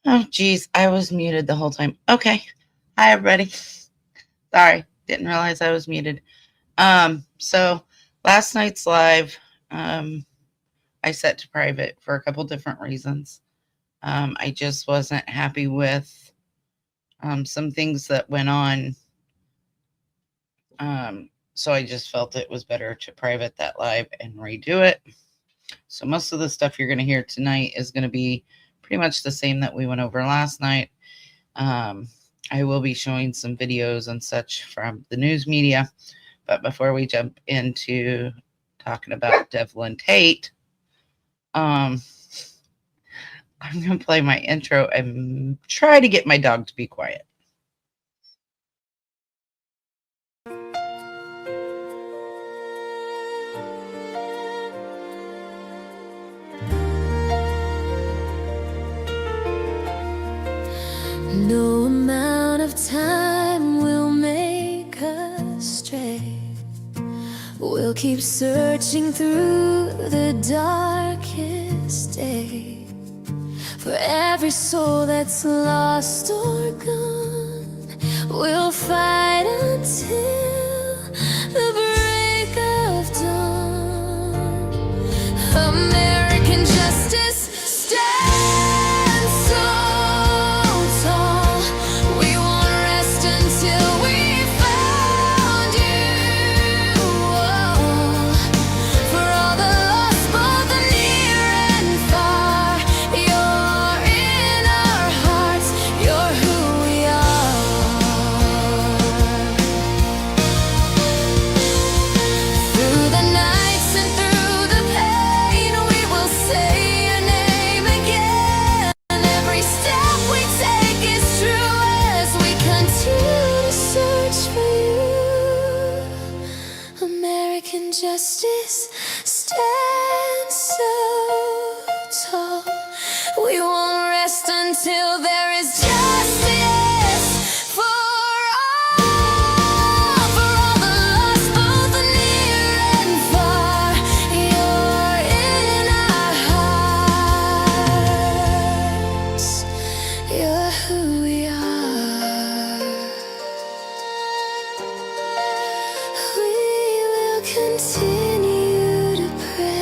Oh, geez. I was muted the whole time. Okay. Hi, everybody. Sorry. Didn't realize I was muted. So last night's live, I set to private for a couple different reasons. I just wasn't happy with some things that went on. So I just felt it was better to private that live and redo it. So most of the stuff you're going to hear tonight is going to be pretty much the same that we went over last night. I will be showing some videos and such from the news media. But before we jump into talking about Devlin Tait, I'm going to play my intro and try to get my dog to be quiet. No amount of time will make us stray. We'll keep searching through the darkest day for every soul that's lost or gone. We'll fight until the break of dawn. American justice stands so tall. We won't rest until we found you. For all the lost, both near and far, you're in our hearts. You're who we are. Through the nights and through the pain, we will say your name again. Every step we take is true as we continue to search for you. American justice stands so tall. We won't rest until there is justice for all. For all the lost, both near and far, you're in our hearts. You're who we are. We will continue to pray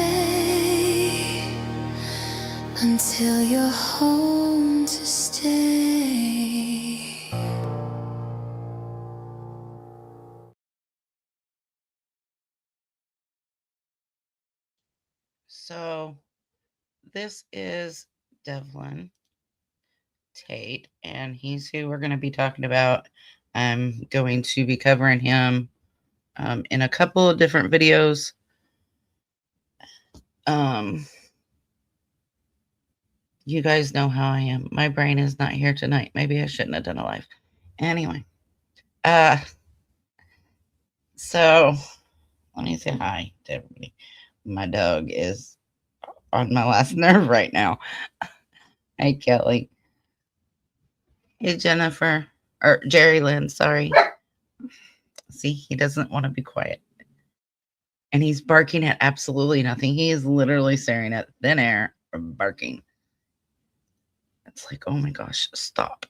until you're home to stay. So this is Devlin Tait, and he's who we're going to be talking about. I'm going to be covering him in a couple of different videos. You guys know how I am. My brain is not here tonight. Maybe I shouldn't have done a live. Anyway, so let me say hi to everybody. My dog is on my last nerve right now. Hey, Kelly. Hey, Jennifer. Or Jerry Lynn, sorry. See, he doesn't want to be quiet. And he's barking at absolutely nothing. He is literally staring at thin air barking. It's like, oh my gosh, stop.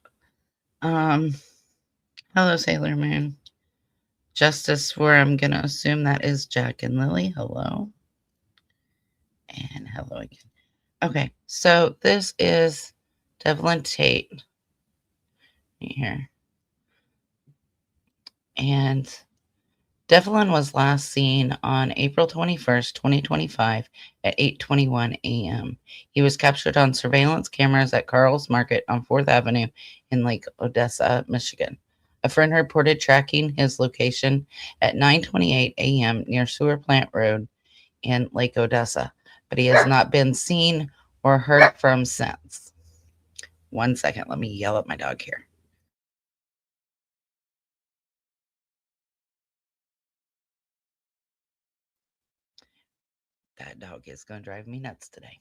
Hello, Sailor Moon. Justice, where I'm going to assume that is Jack and Lily. Hello. And hello again. Okay, so this is Devlin Tait. Right here. And Devlin was last seen on April 21st, 2025 at 8:21 a.m. He was captured on surveillance cameras at Carl's Market on 4th Avenue in Lake Odessa, Michigan. A friend reported tracking his location at 9:28 a.m. near Sewer Plant Road in Lake Odessa, but he has not been seen or heard from since. 1 second, let me yell at my dog here. That dog is going to drive me nuts today.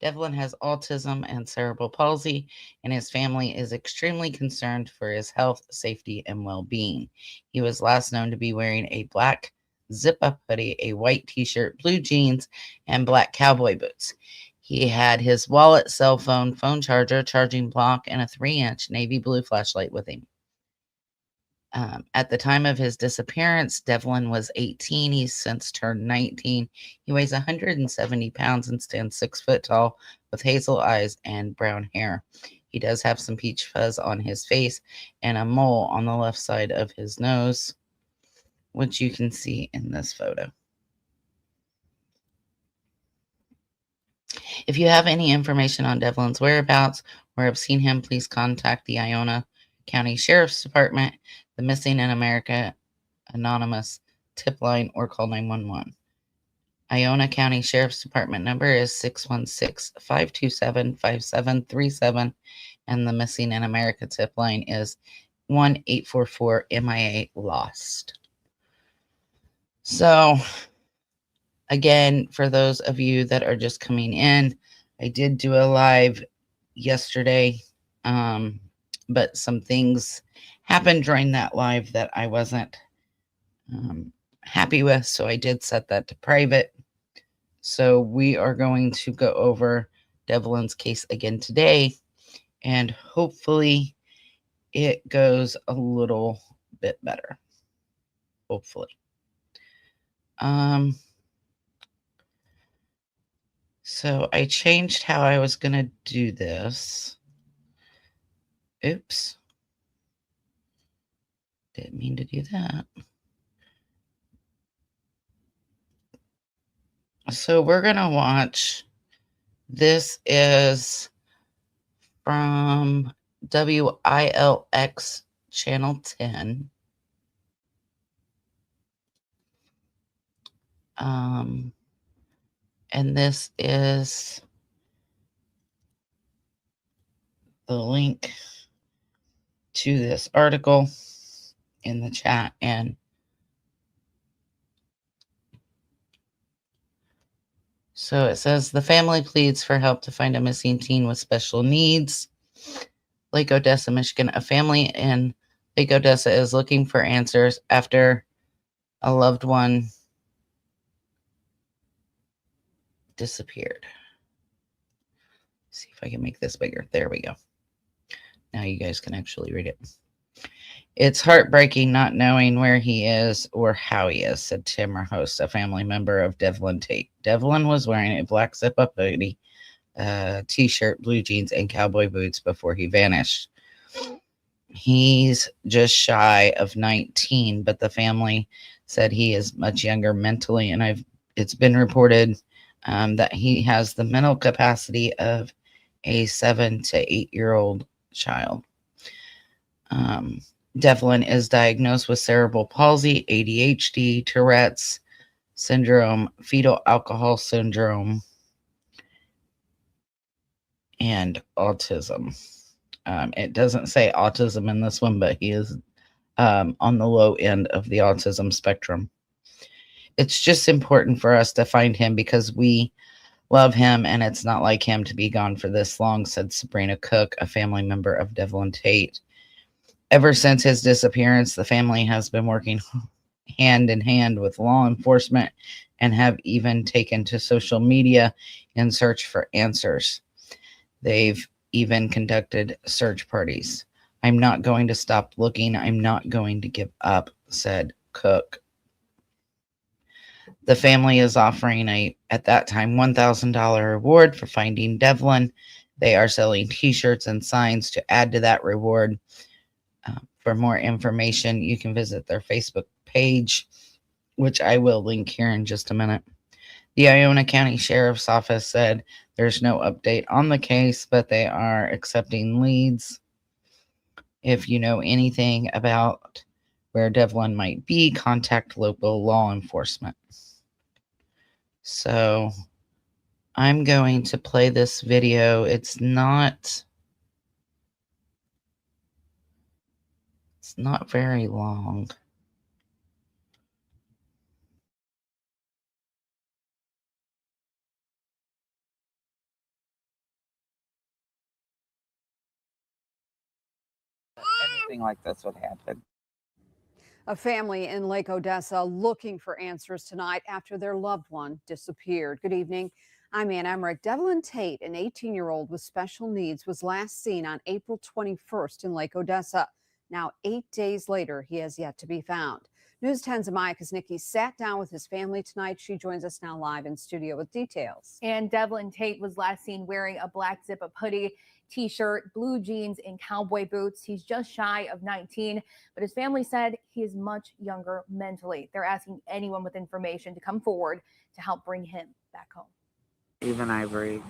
Devlin has autism and cerebral palsy, and his family is extremely concerned for his health, safety, and well-being. He was last known to be wearing a black zip-up hoodie, a white t-shirt, blue jeans, and black cowboy boots. He had his wallet, cell phone, phone charger, charging block, and a 3-inch navy blue flashlight with him. At the time of his disappearance, Devlin was 18. He's since turned 19. He weighs 170 pounds and stands 6 foot tall with hazel eyes and brown hair. He does have some peach fuzz on his face and a mole on the left side of his nose, which you can see in this photo. If you have any information on Devlin's whereabouts or have seen him, please contact the Iona County Sheriff's Department, the Missing in America Anonymous tip line, or call 911. Iona County Sheriff's Department number is 616-527-5737, and the Missing in America tip line is 1-844-MIA lost. So, again, for those of you that are just coming in, I did do a live yesterday, but some things happened during that live that I wasn't happy with, so I did set that to private. So we are going to go over Devlin's case again today, and hopefully it goes a little bit better. Hopefully. So I changed how I was going to do this. Oops. Didn't mean to do that. So we're going to watch. This is from WILX Channel 10. And this is the link to this article in the chat. And so it says the family pleads for help to find a missing teen with special needs. Lake Odessa, Michigan. A family in Lake Odessa is looking for answers after a loved one disappeared. See if I can make this bigger. There we go. Now you guys can actually read it. It's heartbreaking not knowing where he is or how he is, said Tim Host, a family member of Devlin Tait. Devlin was wearing a black zip-up hoodie, t-shirt, blue jeans, and cowboy boots before he vanished. He's just shy of 19, but the family said he is much younger mentally, and it's been reported that he has the mental capacity of a 7 to 8-year-old child. Devlin is diagnosed with cerebral palsy, ADHD, Tourette's syndrome, fetal alcohol syndrome, and autism. It doesn't say autism in this one, but he is on the low end of the autism spectrum. It's just important for us to find him because we love him, and it's not like him to be gone for this long, said Sabrina Cook, a family member of Devlin Tait. Ever since his disappearance, the family has been working hand in hand with law enforcement and have even taken to social media in search for answers. They've even conducted search parties. I'm not going to stop looking. I'm not going to give up, said Cook. The family is offering at that time, $1,000 reward for finding Devlin. They are selling t-shirts and signs to add to that reward. For more information, you can visit their Facebook page, which I will link here in just a minute. The Iona County Sheriff's Office said there's no update on the case, but they are accepting leads. If you know anything about where Devlin might be, contact local law enforcement. So I'm going to play this video. It's not very long. Anything like this would happen. A family in Lake Odessa looking for answers tonight after their loved one disappeared. Good evening. I'm Ann Emmerich. Devlin Tait, an 18-year-old with special needs, was last seen on April 21st in Lake Odessa. Now, 8 days later, he has yet to be found. News 10's Amaya Kuznicki sat down with his family tonight. She joins us now live in studio with details. And Devlin Tait was last seen wearing a black zip-up hoodie, t-shirt, blue jeans, and cowboy boots. He's just shy of 19, but his family said he is much younger mentally. They're asking anyone with information to come forward to help bring him back home. Even I break.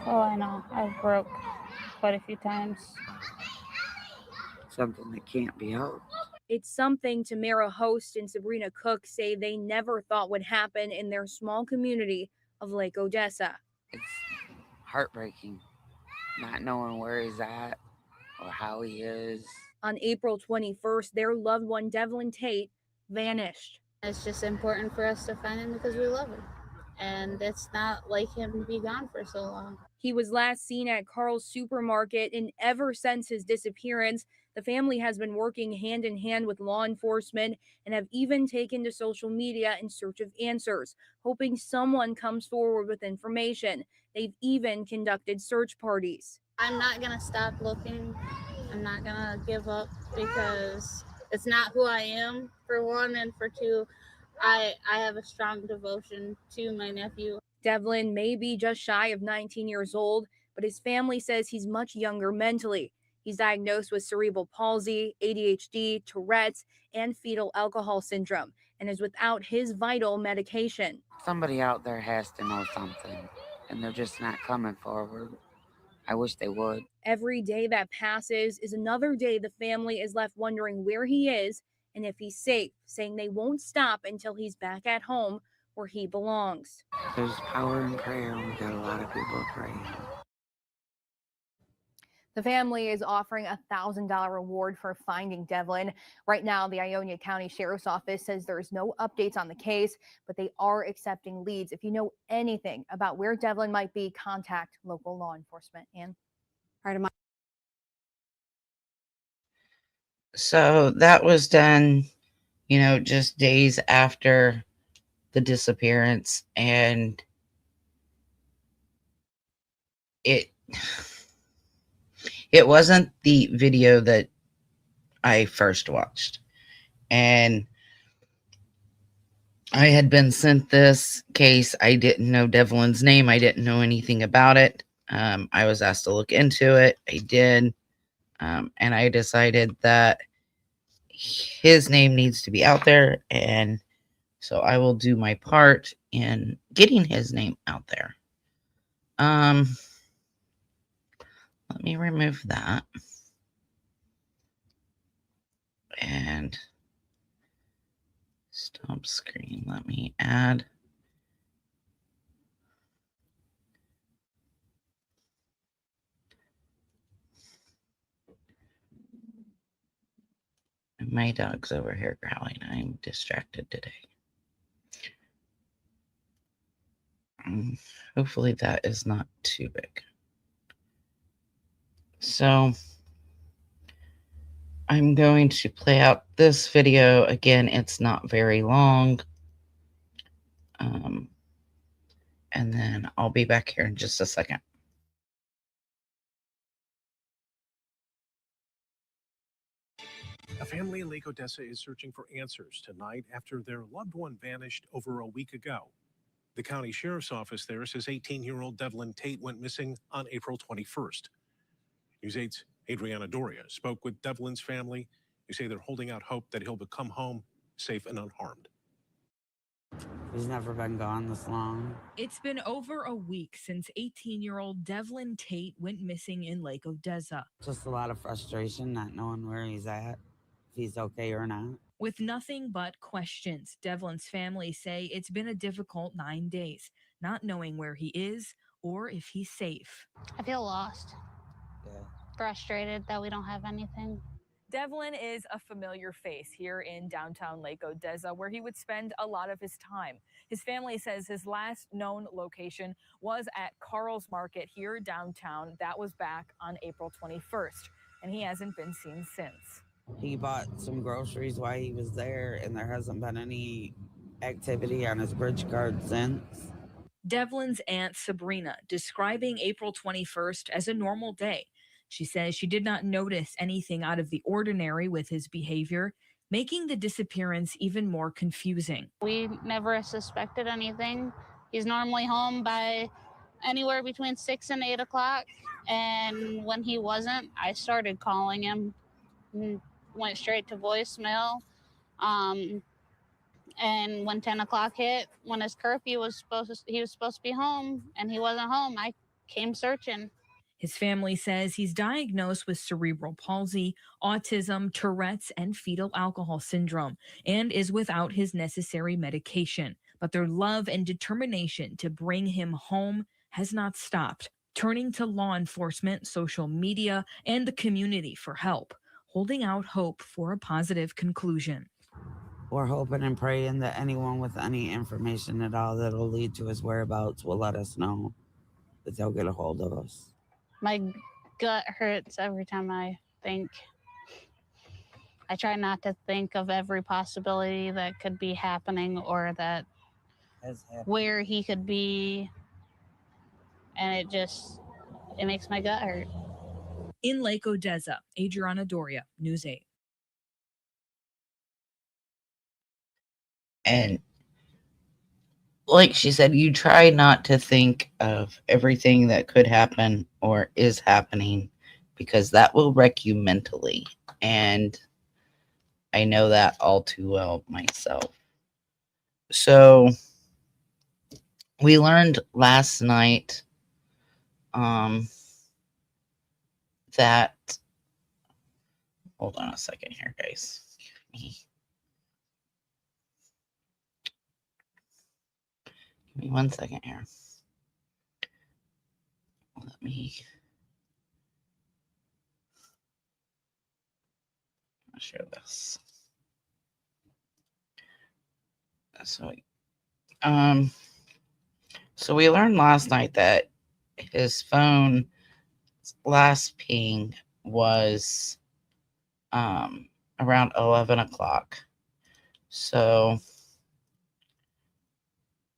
Oh, I know. I've broke quite a few times. Something that can't be helped. It's something Tamara Host and Sabrina Cook say they never thought would happen in their small community of Lake Odessa. It's heartbreaking, not knowing where he's at or how he is. On April 21st, their loved one, Devlin Tait, vanished. It's just important for us to find him because we love him. And it's not like him to be gone for so long. He was last seen at Carl's supermarket, and ever since his disappearance, the family has been working hand in hand with law enforcement and have even taken to social media in search of answers, hoping someone comes forward with information. They've even conducted search parties. I'm not going to stop looking. I'm not going to give up because it's not who I am, for one, and for two, I have a strong devotion to my nephew. Devlin may be just shy of 19 years old, but his family says he's much younger mentally. He's diagnosed with cerebral palsy, ADHD, Tourette's, and fetal alcohol syndrome, and is without his vital medication. Somebody out there has to know something, and they're just not coming forward. I wish they would. Every day that passes is another day the family is left wondering where he is and if he's safe, saying they won't stop until he's back at home where he belongs. There's power in prayer. We got a lot of people praying. The family is offering a $1,000 reward for finding Devlin. Right now, the Ionia County Sheriff's Office says there's no updates on the case, but they are accepting leads. If you know anything about where Devlin might be, contact local law enforcement. Ann? All right, So that was done, just days after the disappearance, and it wasn't the video that I first watched. And I had been sent this case. I didn't know Devlin's name. I didn't know anything about it. I was asked to look into it. I did. And I decided that his name needs to be out there. And so I will do my part in getting his name out there. Let me remove that. And stop screen. Let me add. My dog's over here growling. I'm distracted today. Hopefully that is not too big. So I'm going to play out this video. Again, it's not very long. And then I'll be back here in just a second. A family in Lake Odessa is searching for answers tonight after their loved one vanished over a week ago. The county sheriff's office there says 18-year-old Devlin Tait went missing on April 21st. News 8's Adriana Doria spoke with Devlin's family, who say they're holding out hope that he'll become home safe and unharmed. He's never been gone this long. It's been over a week since 18-year-old Devlin Tait went missing in Lake Odessa. Just a lot of frustration, not knowing where he's at, if he's okay or not. With nothing but questions, Devlin's family say it's been a difficult 9 days, not knowing where he is or if he's safe. I feel lost, Yeah. frustrated that we don't have anything. Devlin is a familiar face here in downtown Lake Odessa, where he would spend a lot of his time. His family says his last known location was at Carl's Market here downtown. That was back on April 21st, and he hasn't been seen since. He bought some groceries while he was there, and there hasn't been any activity on his bridge card since. Devlin's aunt Sabrina describing April 21st as a normal day. She says she did not notice anything out of the ordinary with his behavior, making the disappearance even more confusing. We never suspected anything. He's normally home by anywhere between 6 and 8 o'clock. And when he wasn't, I started calling him, went straight to voicemail. And when 10 o'clock hit, when his curfew was he was supposed to be home and he wasn't home, I came searching. His family says he's diagnosed with cerebral palsy, autism, Tourette's, and fetal alcohol syndrome, and is without his necessary medication. But their love and determination to bring him home has not stopped, turning to law enforcement, social media, and the community for help, holding out hope for a positive conclusion. We're hoping and praying that anyone with any information at all that'll lead to his whereabouts will let us know, that they'll get a hold of us. My gut hurts every time I think. I try not to think of every possibility that could be happening or that where he could be, and it makes my gut hurt. In Lake Odessa, Adriana Doria, News 8. And like she said, you try not to think of everything that could happen or is happening, because that will wreck you mentally. And I know that all too well myself. So we learned last night that, hold on a second here, guys. Give me 1 second here. Let me share this. So we learned last night that his phone last ping was around 11 o'clock. So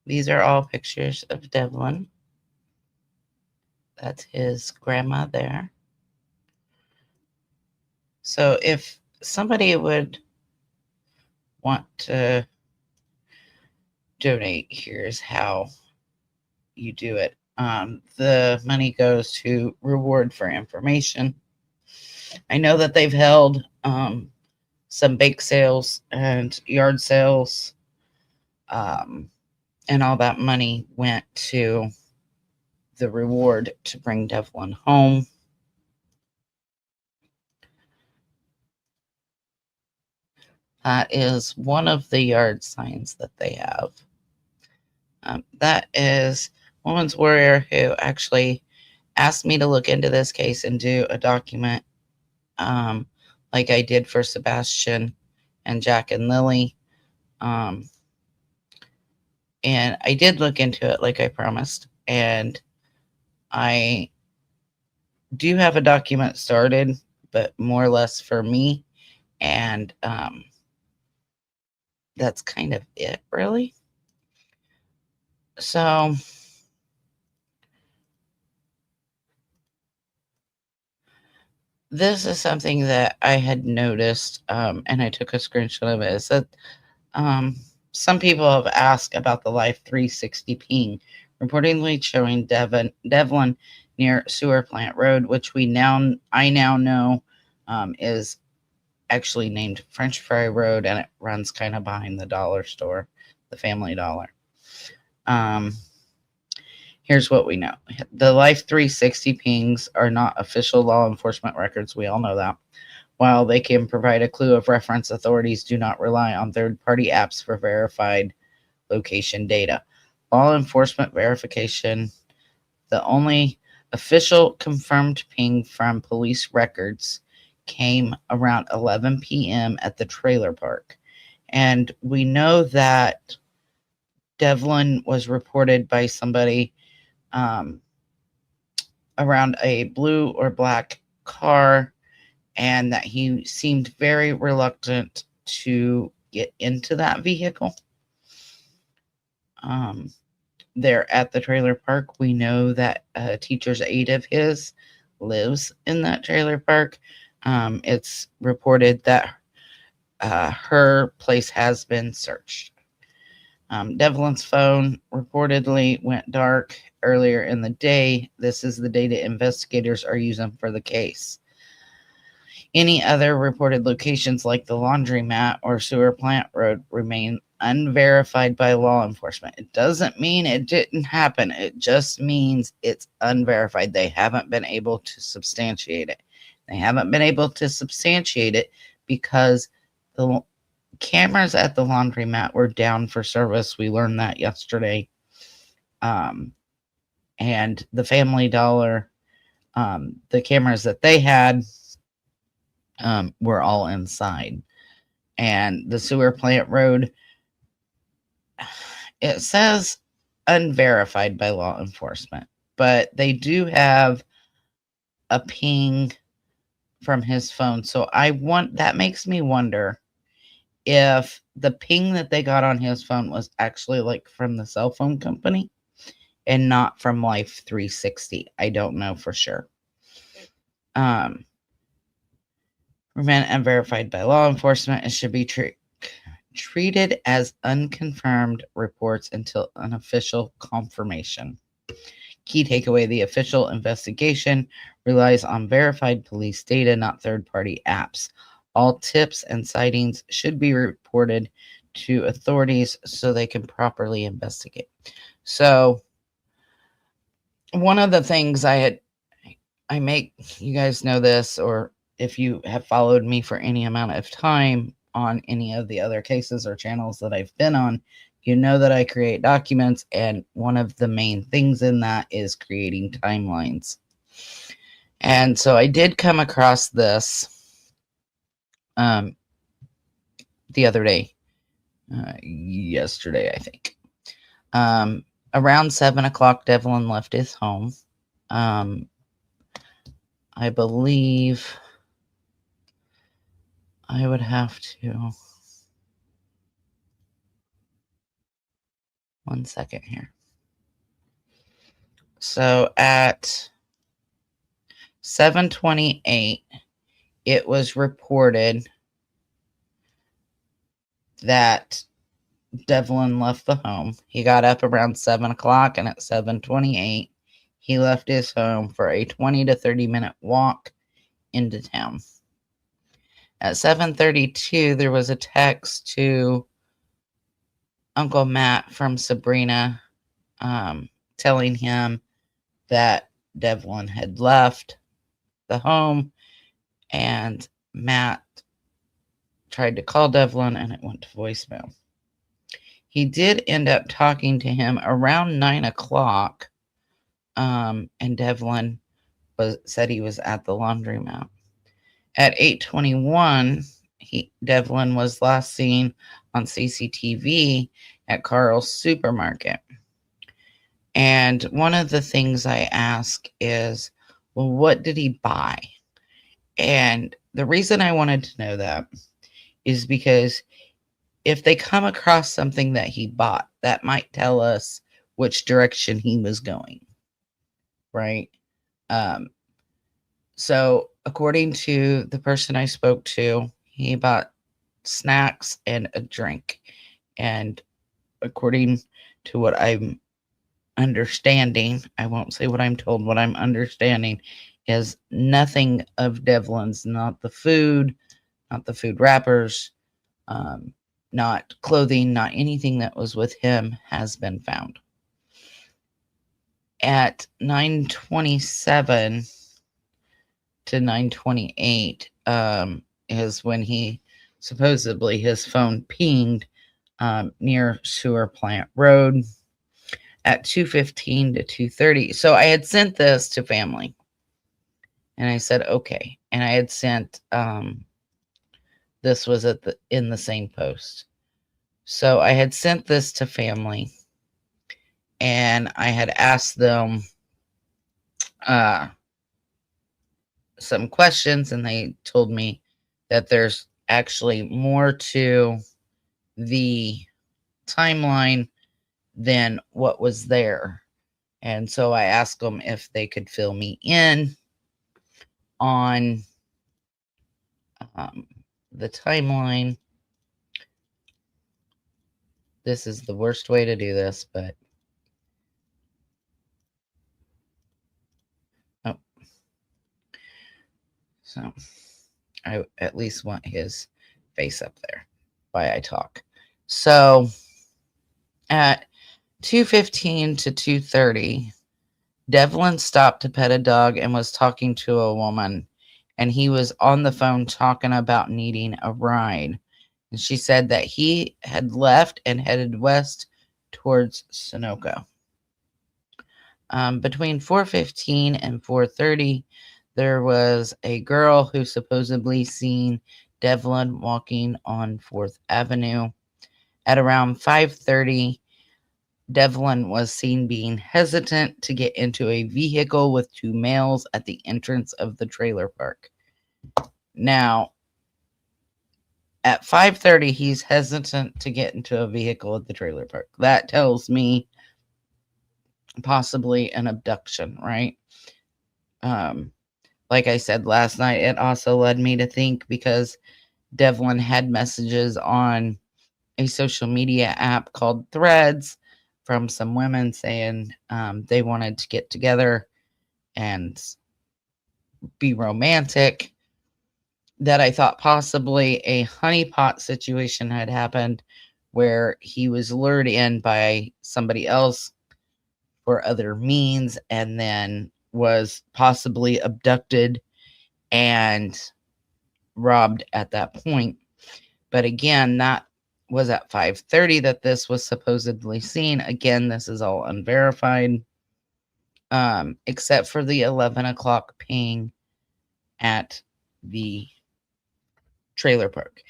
these are all pictures of Devlin. That's his grandma there. So if somebody would want to donate, here's how you do it. The money goes to Reward for Information. I know that they've held some bake sales and yard sales, and all that money went to the reward to bring Devlin home. That is one of the yard signs that they have. That is Woman's Warrior, who actually asked me to look into this case and do a document like I did for Sebastian and Jack and Lily. And I did look into it like I promised. And I do have a document started, but more or less for me. And that's kind of it, really. So this is something that I had noticed, and I took a screenshot of it. It said some people have asked about the Life 360 ping, reportedly showing Devlin near Sewer Plant Road, which I now know is actually named French Fry Road, and it runs kind of behind the dollar store, the Family Dollar. Here's what we know. The Life 360 pings are not official law enforcement records. We all know that. While they can provide a clue of reference, authorities do not rely on third-party apps for verified location data. Law enforcement verification, the only official confirmed ping from police records, came around 11 p.m. at the trailer park. And we know that Devlin was reported by somebody around a blue or black car, and that he seemed very reluctant to get into that vehicle. they're at the trailer park. We know that a teacher's aide of his lives in that trailer park. It's reported that her place has been searched. Devlin's phone reportedly went dark earlier in the day. This is the data investigators are using for the case. Any other reported locations like the laundromat or sewer plant road remain unverified by law enforcement. It doesn't mean it didn't happen. It just means it's unverified. They haven't been able to substantiate it. They haven't been able to substantiate it because the cameras at the laundromat were down for service. We learned that yesterday. And the Family Dollar, the cameras that they had were all inside. And the sewer plant road, it says unverified by law enforcement, but they do have a ping from his phone. So that makes me wonder if the ping that they got on his phone was actually like from the cell phone company and not from Life 360. I don't know for sure. Remain unverified by law enforcement. It should be treated as unconfirmed reports until an official confirmation. Key takeaway: the official investigation relies on verified police data, not third-party apps. All tips and sightings should be reported to authorities so they can properly investigate. So, one of the things I make, you guys know this, or if you have followed me for any amount of time on any of the other cases or channels that I've been on, you know that I create documents, and one of the main things in that is creating timelines. And so I did come across this the other day, yesterday, I think. Around 7 o'clock, Devlin left his home. I believe I would have to. One second here. So at 7:28, it was reported that Devlin left the home. He got up around 7 o'clock, and at 7:28, he left his home for a 20 to 30-minute walk into town. At 7:32, there was a text to Uncle Matt from Sabrina telling him that Devlin had left the home, and Matt tried to call Devlin, and it went to voicemail. He did end up talking to him around 9 o'clock, and Devlin said he was at the laundromat. At 8:21, Devlin was last seen on CCTV at Carl's supermarket. And one of the things I ask is, well, what did he buy? And the reason I wanted to know that is because if they come across something that he bought, that might tell us which direction he was going, right? So according to the person I spoke to, he bought snacks and a drink. And according to what I'm understanding, I won't say what I'm told, what I'm understanding is nothing of Devlin's, not the food wrappers, not clothing, not anything that was with him has been found. At 9:27 to 9:28 is when he supposedly his phone pinged near Sewer Plant Road at 2:15 to 2:30. So I had sent this to family, and I said okay, and I had sent this was in the same post. So I had sent this to family, and I had asked them some questions, and they told me that there's actually more to the timeline than what was there. And so I asked them if they could fill me in on the timeline. This is the worst way to do this, but oh, so I at least want his face up there while I talk. So at 2:15 to 2:30, Devlin stopped to pet a dog and was talking to a woman, and he was on the phone talking about needing a ride. And she said that he had left and headed west towards Sunoco. Between 4:15 and 4:30, there was a girl who supposedly seen Devlin walking on 4th Avenue. At around 5:30, Devlin was seen being hesitant to get into a vehicle with two males at the entrance of the trailer park. Now, at 5:30, he's hesitant to get into a vehicle at the trailer park. That tells me possibly an abduction, right? Like I said last night, it also led me to think, because Devlin had messages on a social media app called Threads from some women saying they wanted to get together and be romantic, that I thought possibly a honeypot situation had happened where he was lured in by somebody else for other means and then was possibly abducted and robbed at that point. But again, that was at 5:30 that this was supposedly seen. Again, this is all unverified, except for the 11 o'clock ping at the trailer park.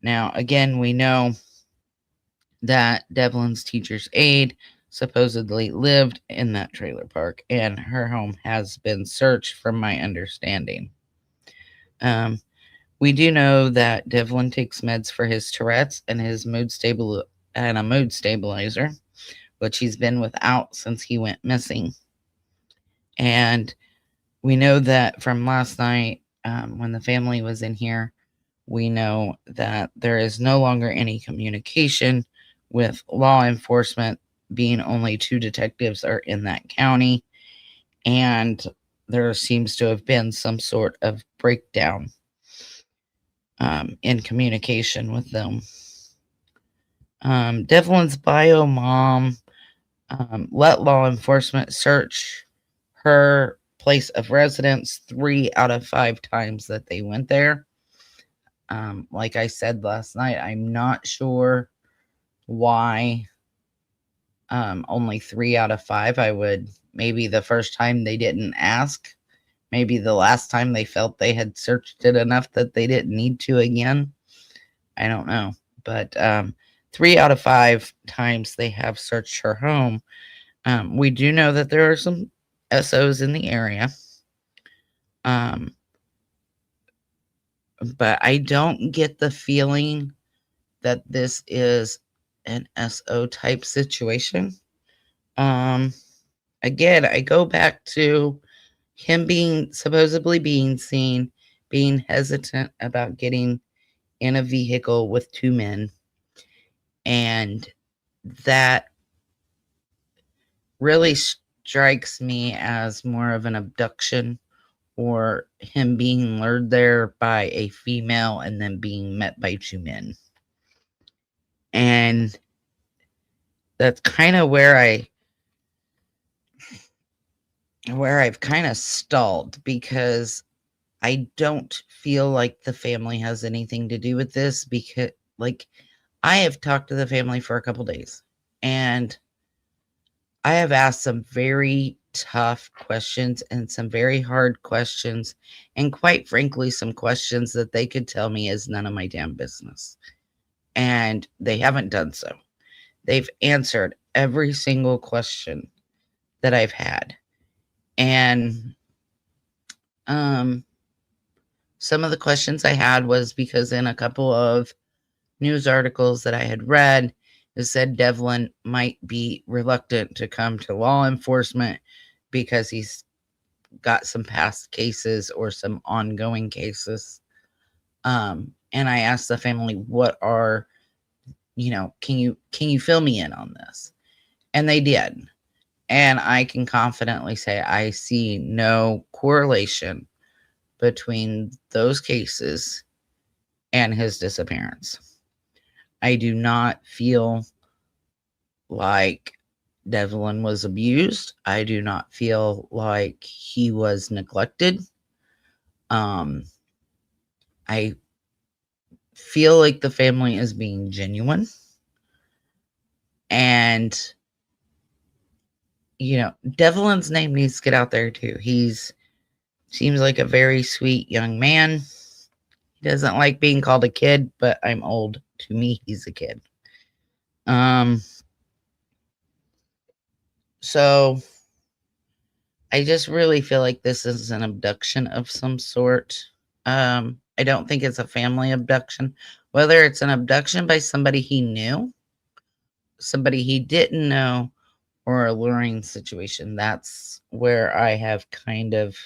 Now, again, we know that Devlin's teacher's aide supposedly lived in that trailer park, and her home has been searched, from my understanding. We do know that Devlin takes meds for his Tourette's and his a mood stabilizer, which he's been without since he went missing. And we know that from last night, when the family was in here, we know that there is no longer any communication with law enforcement, being only 2 detectives are in that county, and there seems to have been some sort of breakdown in communication with them. Devlin's bio mom let law enforcement search her place of residence 3 out of 5 times that they went there. Like I said last night, I'm not sure why only 3 out of 5. Maybe the first time they didn't ask. Maybe the last time they felt they had searched it enough that they didn't need to again. I don't know. But 3 out of 5 times they have searched her home. We do know that there are some SOs in the area. But I don't get the feeling that this is an SO type situation. Again, I go back to him supposedly being seen, being hesitant about getting in a vehicle with 2 men. And that really strikes me as more of an abduction, or him being lured there by a female and then being met by 2 men. And that's kind of where I've kind of stalled, because I don't feel like the family has anything to do with this, because I have talked to the family for a couple days, and I have asked some very tough questions and some very hard questions, and quite frankly, some questions that they could tell me is none of my damn business. And they haven't done so. They've answered every single question that I've had. And some of the questions I had was because in a couple of news articles that I had read, has said Devlin might be reluctant to come to law enforcement because he's got some past cases or some ongoing cases. And I asked the family, what are, can you fill me in on this? And they did. And I can confidently say I see no correlation between those cases and his disappearance. I do not feel like Devlin was abused. I do not feel like he was neglected. I feel like the family is being genuine. And, Devlin's name needs to get out there too. Seems like a very sweet young man. He doesn't like being called a kid, but I'm old. To me, he's a kid. So I just really feel like this is an abduction of some sort. I don't think it's a family abduction. Whether it's an abduction by somebody he knew, somebody he didn't know, or a luring situation, that's where I have kind of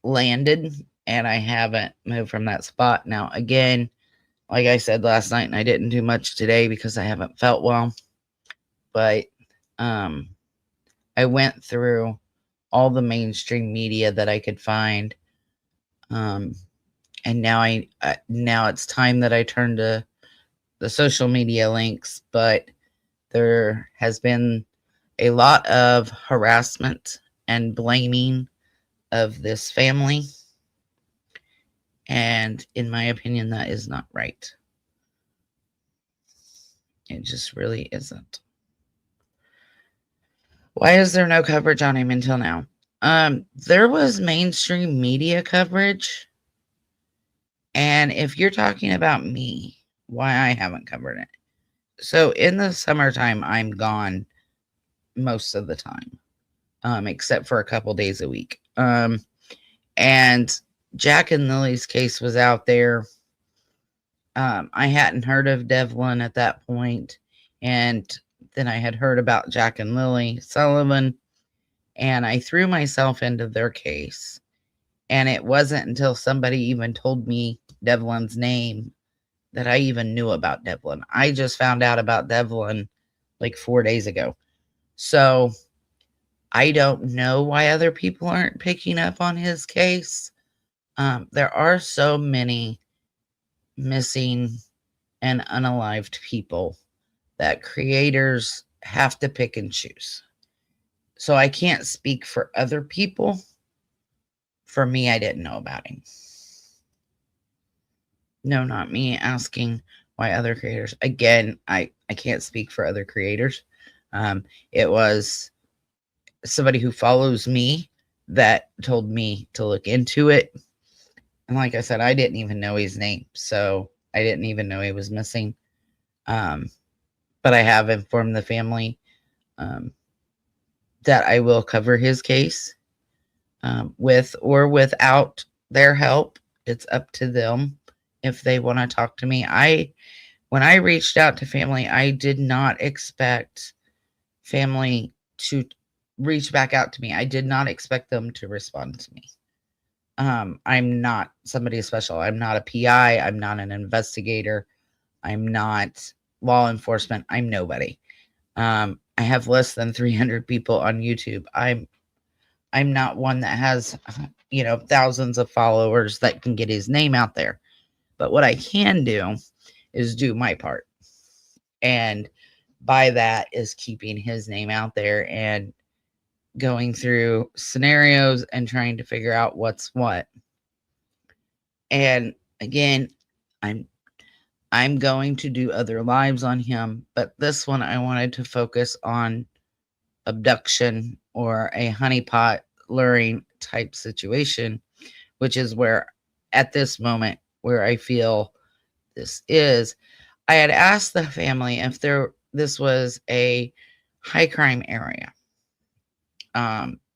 landed, and I haven't moved from that spot. Now, again, like I said last night, and I didn't do much today because I haven't felt well, but I went through all the mainstream media that I could find. And now it's time that I turn to the social media links, but there has been a lot of harassment and blaming of this family. And in my opinion, that is not right. It just really isn't. Why is there no coverage on him until now? There was mainstream media coverage. And if you're talking about me, why I haven't covered it. So in the summertime, I'm gone most of the time, except for a couple days a week. And Jack and Lily's case was out there. I hadn't heard of Devlin at that point, and then I had heard about Jack and Lily Sullivan, and I threw myself into their case. And it wasn't until somebody even told me Devlin's name that I even knew about Devlin. I just found out about Devlin like 4 days ago. So I don't know why other people aren't picking up on his case. There are so many missing and unalived people that creators have to pick and choose. So I can't speak for other people. For me, I didn't know about him. No, not me asking why other creators. Again, I can't speak for other creators. It was somebody who follows me that told me to look into it. And like I said, I didn't even know his name. So I didn't even know he was missing. But I have informed the family that I will cover his case with or without their help. It's up to them if they want to talk to me. When I reached out to family, I did not expect family to reach back out to me. I did not expect them to respond to me. I'm not somebody special. I'm not a PI. I'm not an investigator. I'm not law enforcement. I'm nobody. I have less than 300 people on YouTube. I'm not one that has, thousands of followers that can get his name out there. But what I can do is do my part. And by that is keeping his name out there and going through scenarios and trying to figure out what's what. And again, I'm going to do other lives on him, but this one I wanted to focus on abduction or a honeypot luring type situation, which is where at this moment where I feel this is. I had asked the family if this was a high crime area,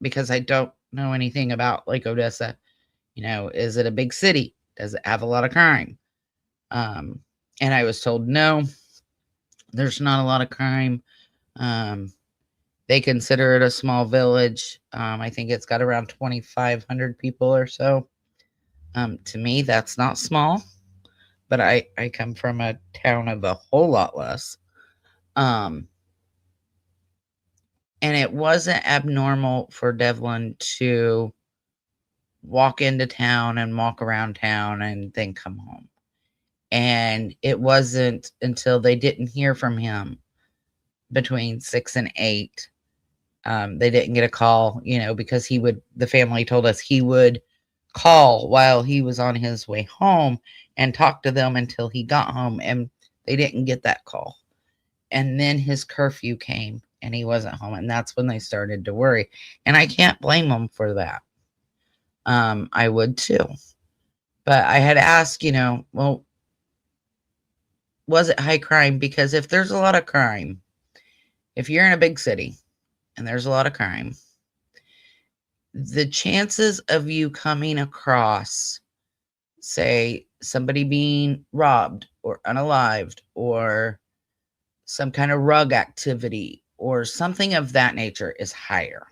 because I don't know anything about Lake Odessa. Is it a big city? Does it have a lot of crime? And I was told no. There's not a lot of crime. They consider it a small village. I think it's got around 2,500 people or so. To me, that's not small, but I come from a town of a whole lot less. Um, and it wasn't abnormal for Devlin to walk into town and walk around town and then come home. And it wasn't until they didn't hear from him between 6 and 8. They didn't get a call, because the family told us he would call while he was on his way home and talk to them until he got home. And they didn't get that call. And then his curfew came and he wasn't home. And that's when they started to worry. And I can't blame them for that. I would too. But I had asked, well, was it high crime? Because if there's a lot of crime, if you're in a big city and there's a lot of crime, the chances of you coming across, say, somebody being robbed or unalived or some kind of rug activity or something of that nature is higher.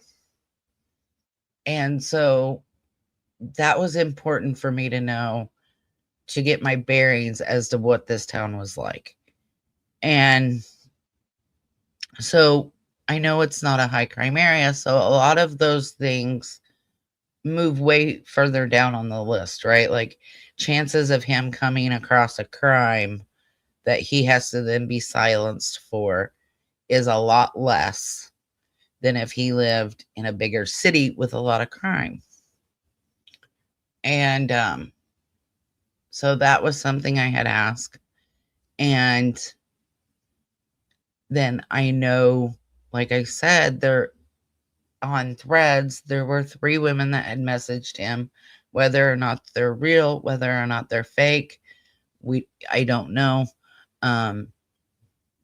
And so that was important for me to know, to get my bearings as to what this town was like. And so I know it's not a high crime area, so a lot of those things move way further down on the list, right? Like chances of him coming across a crime that he has to then be silenced for is a lot less than if he lived in a bigger city with a lot of crime. And so that was something I had asked. And then I know, like I said, there on Threads, there were 3 women that had messaged him, whether or not they're real, whether or not they're fake. I don't know.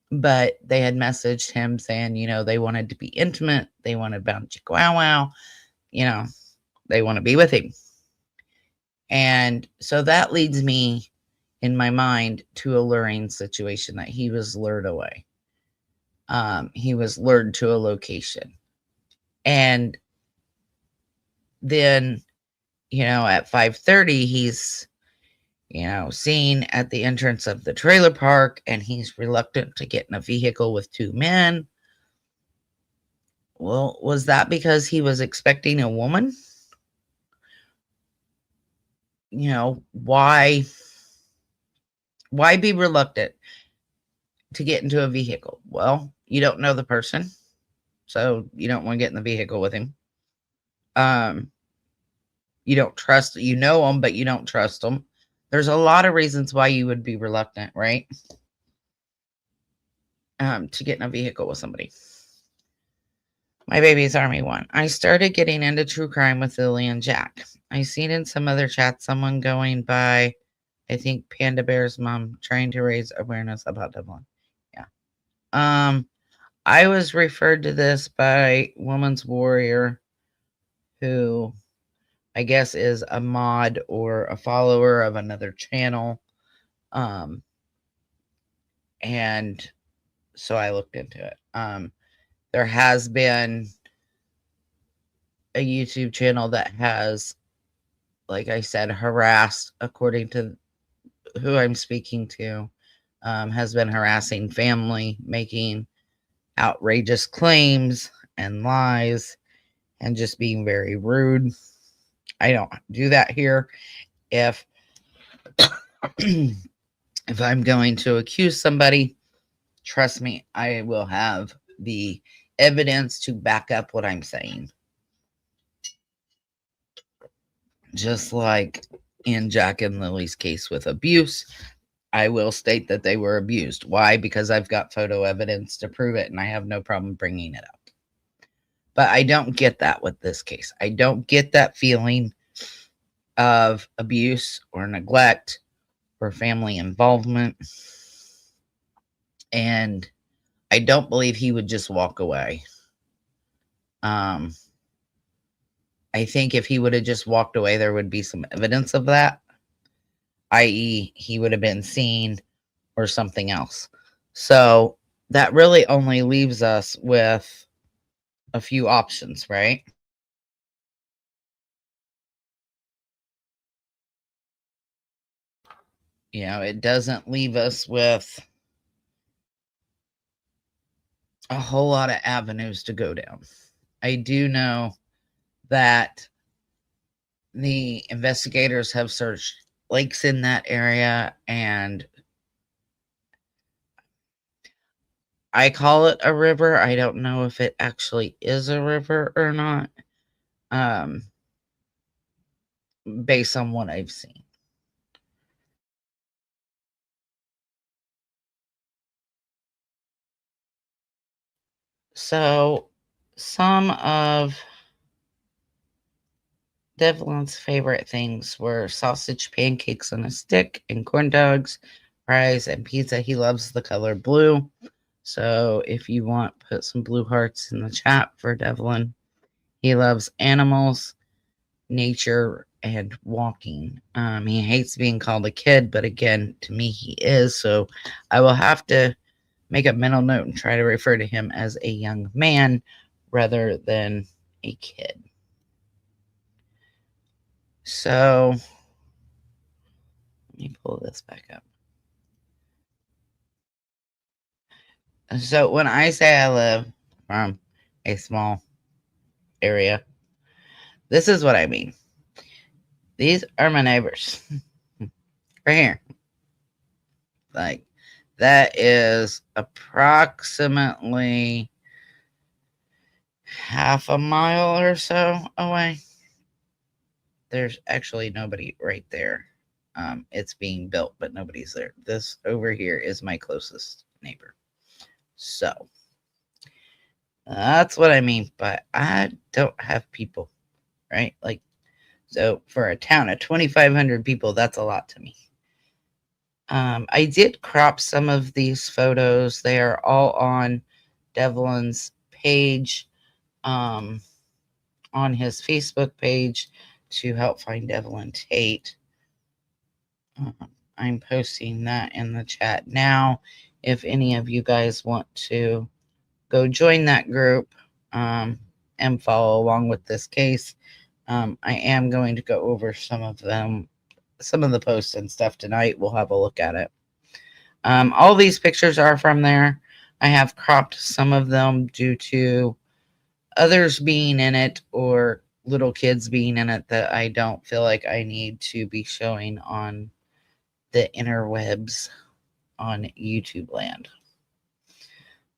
But they had messaged him saying, they wanted to be intimate. They wanted bouncy wow wow. They want to be with him. And so that leads me in my mind to a luring situation that he was lured away. He was lured to a location. And then, at 5:30, he's, seen at the entrance of the trailer park, and he's reluctant to get in a vehicle with 2 men. Well, was that because he was expecting a woman? Why be reluctant to get into a vehicle? Well, you don't know the person, so you don't want to get in the vehicle with him. You don't trust, him, but you don't trust him. There's a lot of reasons why you would be reluctant, right? To get in a vehicle with somebody. My baby's Army 1. I started getting into true crime with Lily and Jack. I seen in some other chats someone going by, I think, Panda Bear's mom, trying to raise awareness about Devlin. Yeah. I was referred to this by Woman's Warrior, who I guess is a mod or a follower of another channel. And so I looked into it. There has been a YouTube channel that has, like I said, harassed, according to who I'm speaking to, has been harassing family, making outrageous claims and lies, and just being very rude. I don't do that here. If if I'm going to accuse somebody, trust me, I will have the evidence to back up what I'm saying. Just like in Jack and Lily's case with abuse, I will state that they were abused. Why? Because I've got photo evidence to prove it, and I have no problem bringing it up. But I don't get that with this case. I don't get that feeling of abuse or neglect or family involvement. And I don't believe he would just walk away. I think if he would have just walked away, there would be some evidence of that, i.e., he would have been seen or something else. So that really only leaves us with a few options, right? It doesn't leave us with a whole lot of avenues to go down. I do know that the investigators have searched lakes in that area, and I call it a river. I don't know if it actually is a river or not, um, based on what I've seen. So, some of Devlin's favorite things were sausage pancakes on a stick and corn dogs, fries, and pizza. He loves the color blue. So if you want, put some blue hearts in the chat for Devlin. He loves animals, nature, and walking. He hates being called a kid, but again, to me, he is. So I will have to make a mental note and try to refer to him as a young man rather than a kid. So let me pull this back up. So when I say I live from a small area, this is what I mean. These are my neighbors. Right here. Like, that is approximately half a mile or so away. There's actually nobody right there. It's being built, but nobody's there. This over here is my closest neighbor. So that's what I mean. But I don't have people, right? Like, so for a town of 2,500 people, that's a lot to me. I did crop some of these photos. They are all on Devlin's page, on his Facebook page to help find Devlin Tait. I'm posting that in the chat now. If any of you guys want to go join that group and follow along with this case, I am going to go over some of the posts and stuff tonight. We'll have a look at it. All these pictures are from there. I have cropped some of them due to others being in it or little kids being in it that I don't feel like I need to be showing on the interwebs on YouTube land.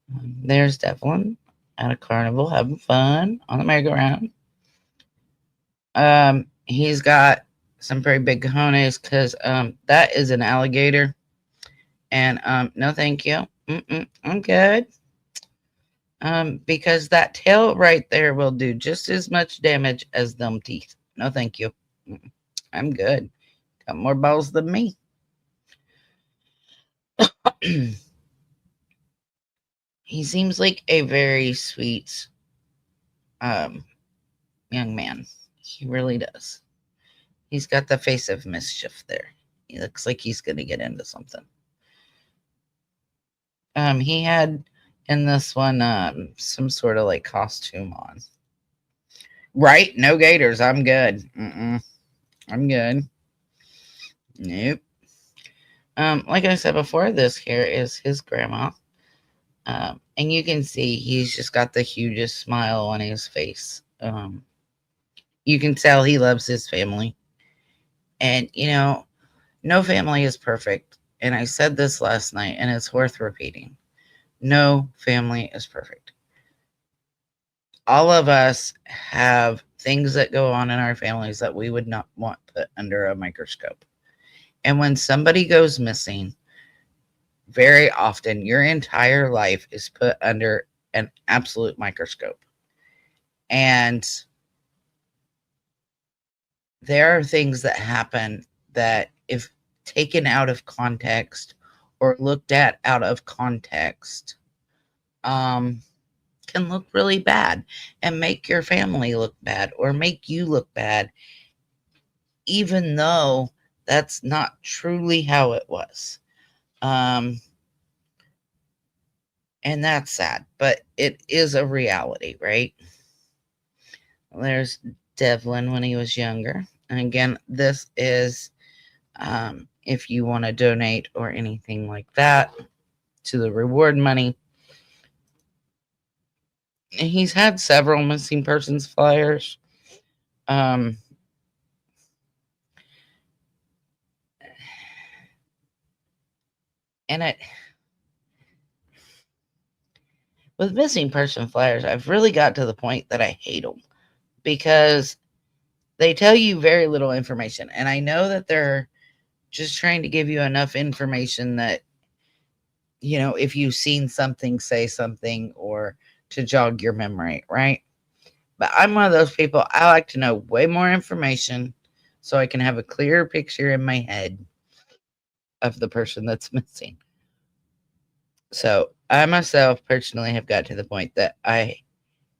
There's Devlin at a carnival having fun on the merry-go-round. He's got some pretty big cojones because that is an alligator. And no thank you. I'm good. Because that tail right there will do just as much damage as them teeth. No thank you. I'm good. Got more balls than me. He seems like a very sweet young man. He really does. He's got the face of mischief there. He looks like he's gonna get into something. He had in this one some sort of like costume on. Right? No gators. I'm good. I'm good. Nope. Like I said before, this here is his grandma. And you can see he's just got the hugest smile on his face. You can tell he loves his family. And, no family is perfect. And I said this last night, and it's worth repeating. No family is perfect. All of us have things that go on in our families that we would not want put under a microscope. And when somebody goes missing, very often your entire life is put under an absolute microscope. And there are things that happen that, if taken out of context or looked at out of context, can look really bad and make your family look bad or make you look bad, even though that's not truly how it was. And that's sad, but it is a reality, right? There's Devlin when he was younger. And again, this is if you want to donate or anything like that to the reward money. He's had several missing persons flyers. Um, and it with missing person flyers, I've really got to the point that I hate them because they tell you very little information. And I know that they're just trying to give you enough information that, if you've seen something, say something, or to jog your memory, right? But I'm one of those people, I like to know way more information so I can have a clearer picture in my head of the person that's missing. So I myself personally have got to the point that I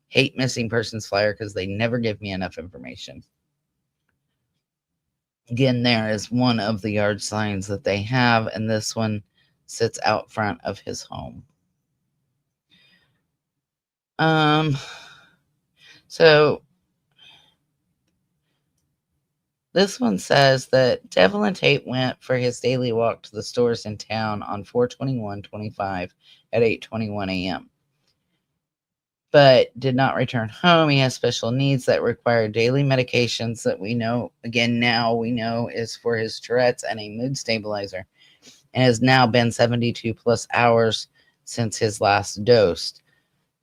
hate missing persons flyer because they never give me enough information. Again, there is one of the yard signs that they have, and this one sits out front of his home. So this one says that Devlin Tait went for his daily walk to the stores in town on 4/21/25 at 8:21 a.m. but did not return home. He has special needs that require daily medications that we know, again, now we know is for his Tourette's and a mood stabilizer, and has now been 72 plus hours since his last dose.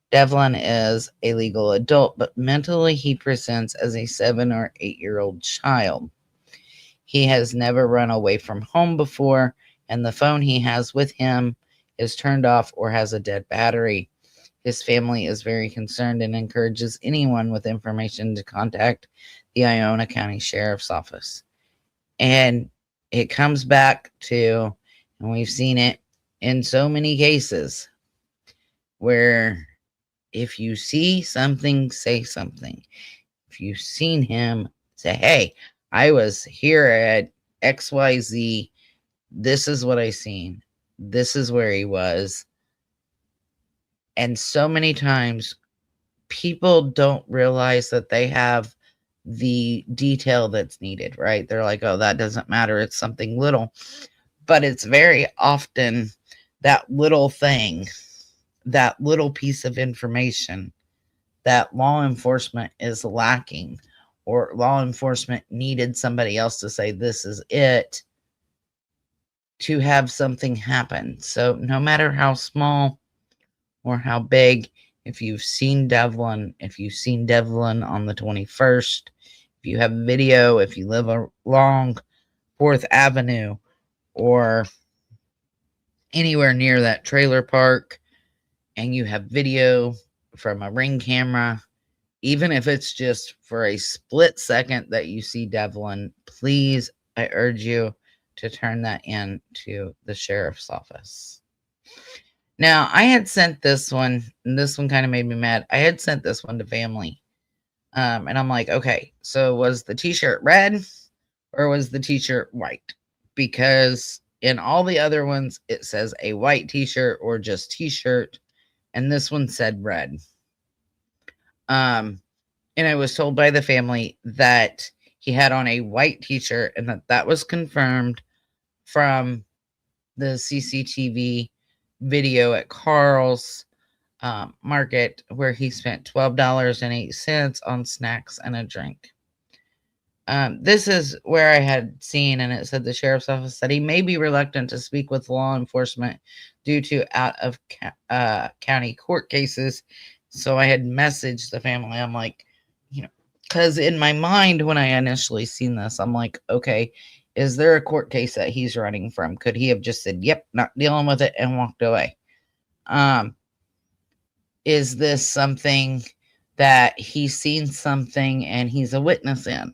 Devlin is a legal adult, but mentally he presents as a 7 or 8-year-old child. He has never run away from home before, and the phone he has with him is turned off or has a dead battery. His family is very concerned and encourages anyone with information to contact the Iona County Sheriff's Office. And it comes back to, and we've seen it in so many cases, where if you see something, say something. If you've seen him, say, hey, I was here at XYZ. This is what I seen. This is where he was. And so many times people don't realize that they have the detail that's needed, right? They're like, oh, that doesn't matter. It's something little. But it's very often that little thing, that little piece of information that law enforcement is lacking, or law enforcement needed somebody else to say, this is it, to have something happen. So no matter how small or how big, if you've seen Devlin on the 21st, if you have video, if you live along 4th Avenue or anywhere near that trailer park and you have video from a Ring camera, even if it's just for a split second that you see Devlin, please, I urge you to turn that in to the sheriff's office. Now, I had sent this one, and this one kind of made me mad. I had sent this one to family. And I'm like, okay, so was the t-shirt red or was the t-shirt white? Because in all the other ones, it says a white t-shirt or just t-shirt, and this one said red. And I was told by the family that he had on a white t-shirt and that was confirmed from the CCTV video at Carl's Market, where he spent $12.08 on snacks and a drink. This is where I had seen, and it said the sheriff's office said he may be reluctant to speak with law enforcement due to out of county court cases. So I had messaged the family. I'm like, because in my mind, when I initially seen this, I'm like, okay, is there a court case that he's running from? Could he have just said, yep, not dealing with it, and walked away? Is this something that he's seen something and he's a witness in?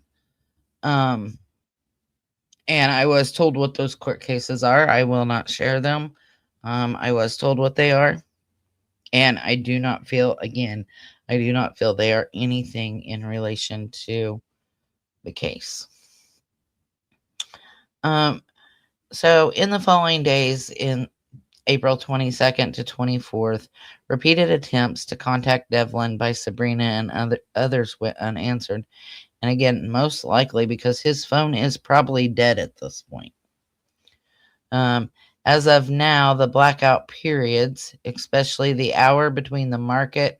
And I was told what those court cases are. I will not share them. I was told what they are. And I do not feel they are anything in relation to the case. So in the following days, April 22nd to 24th, repeated attempts to contact Devlin by Sabrina and others went unanswered. And again, most likely because his phone is probably dead at this point. As of now, the blackout periods, especially the hour between the market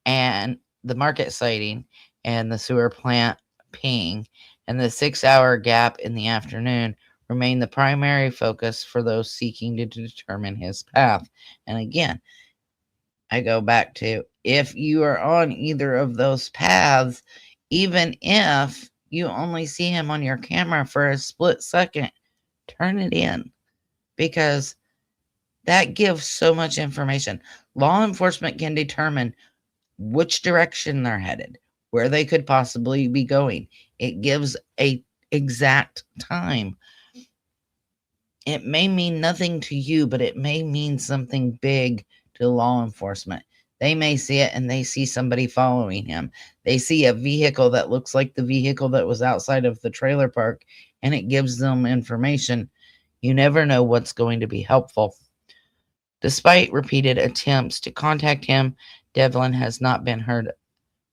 sighting and the sewer plant ping, and the 6-hour gap in the afternoon, remain the primary focus for those seeking to determine his path. And again, I go back to, if you are on either of those paths, even if you only see him on your camera for a split second, turn it in, because that gives so much information. Law enforcement can determine which direction they're headed, where they could possibly be going. It gives a exact time. It may mean nothing to you, but it may mean something big to law enforcement. They may see it and they see somebody following him. They see a vehicle that looks like the vehicle that was outside of the trailer park, and it gives them information. You never know what's going to be helpful. Despite repeated attempts to contact him, Devlin has not been heard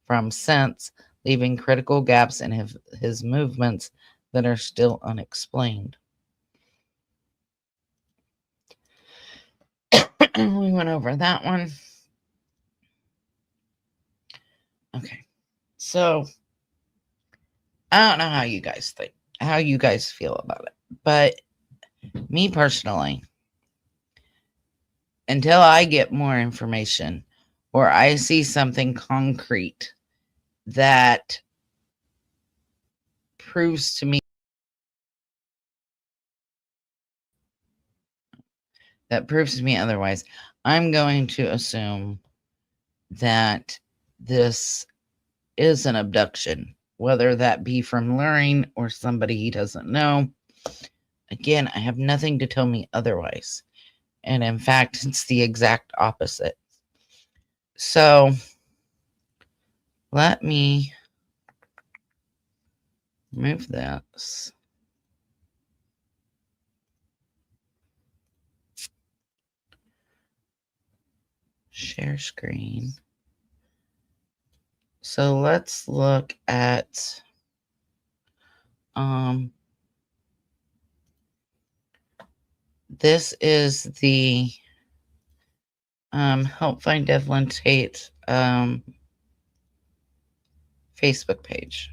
from since, leaving critical gaps in his movements that are still unexplained. We went over that one. Okay. So, I don't know how you guys feel about it. But me personally, until I get more information or I see something concrete that proves to me otherwise, I'm going to assume that this is an abduction, whether that be from luring or somebody he doesn't know. Again, I have nothing to tell me otherwise. And in fact, it's the exact opposite. So let me move this. Share screen. So let's look at this is the Help Find Devlin Tait Facebook page.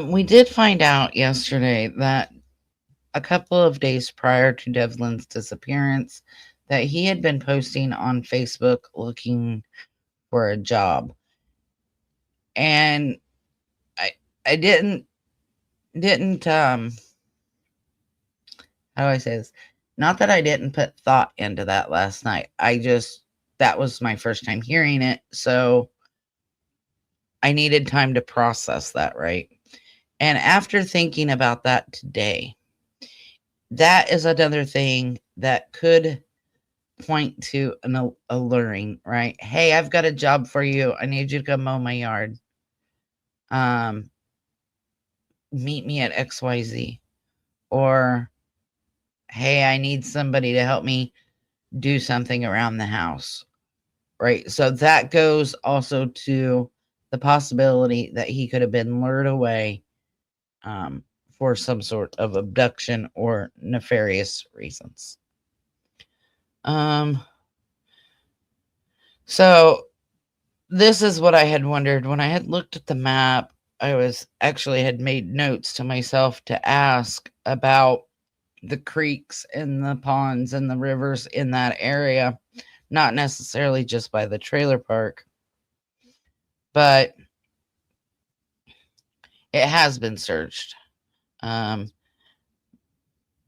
We did find out yesterday that a couple of days prior to Devlin's disappearance, that he had been posting on Facebook looking for a job. And I didn't how do I say this? Not that I didn't put thought into that last night. That was my first time hearing it, so I needed time to process that, right? And after thinking about that today, that is another thing that could point to an alluring, right? Hey, I've got a job for you. I need you to come mow my yard. Meet me at XYZ. Or, hey, I need somebody to help me do something around the house, right? So that goes also to the possibility that he could have been lured away for some sort of abduction or nefarious reasons. So this is what I had wondered when I had looked at the map. I had made notes to myself to ask about the creeks and the ponds and the rivers in that area, not necessarily just by the trailer park, but it has been searched.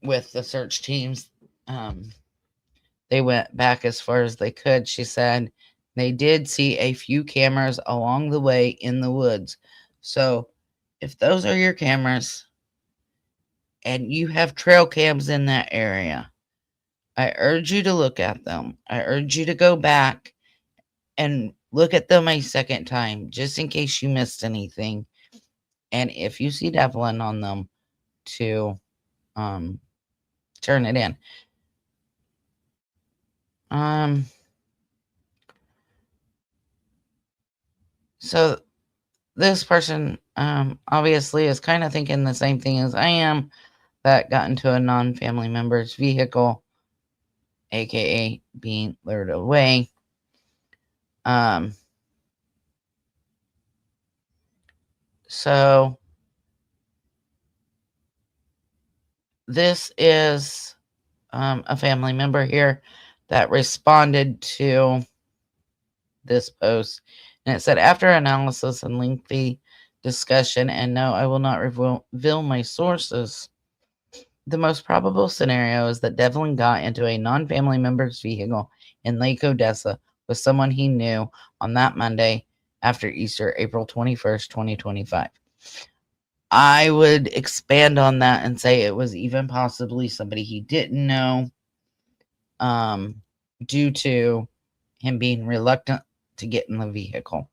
With the search teams, they went back as far as they could. She said they did see a few cameras along the way in the woods. So if those are your cameras and you have trail cams in that area, I urge you to look at them. I urge you to go back and look at them a second time, just in case you missed anything. And if you see Devlin on them, to turn it in. So this person obviously is kind of thinking the same thing as I am, that got into a non-family member's vehicle, aka being lured away. So this is a family member here that responded to this post, and it said, after analysis and lengthy discussion, and no, I will not reveal my sources, the most probable scenario is that Devlin got into a non-family member's vehicle in Lake Odessa with someone he knew on that Monday after Easter, April 21st, 2025. I would expand on that and say it was even possibly somebody he didn't know, due to him being reluctant to get in the vehicle.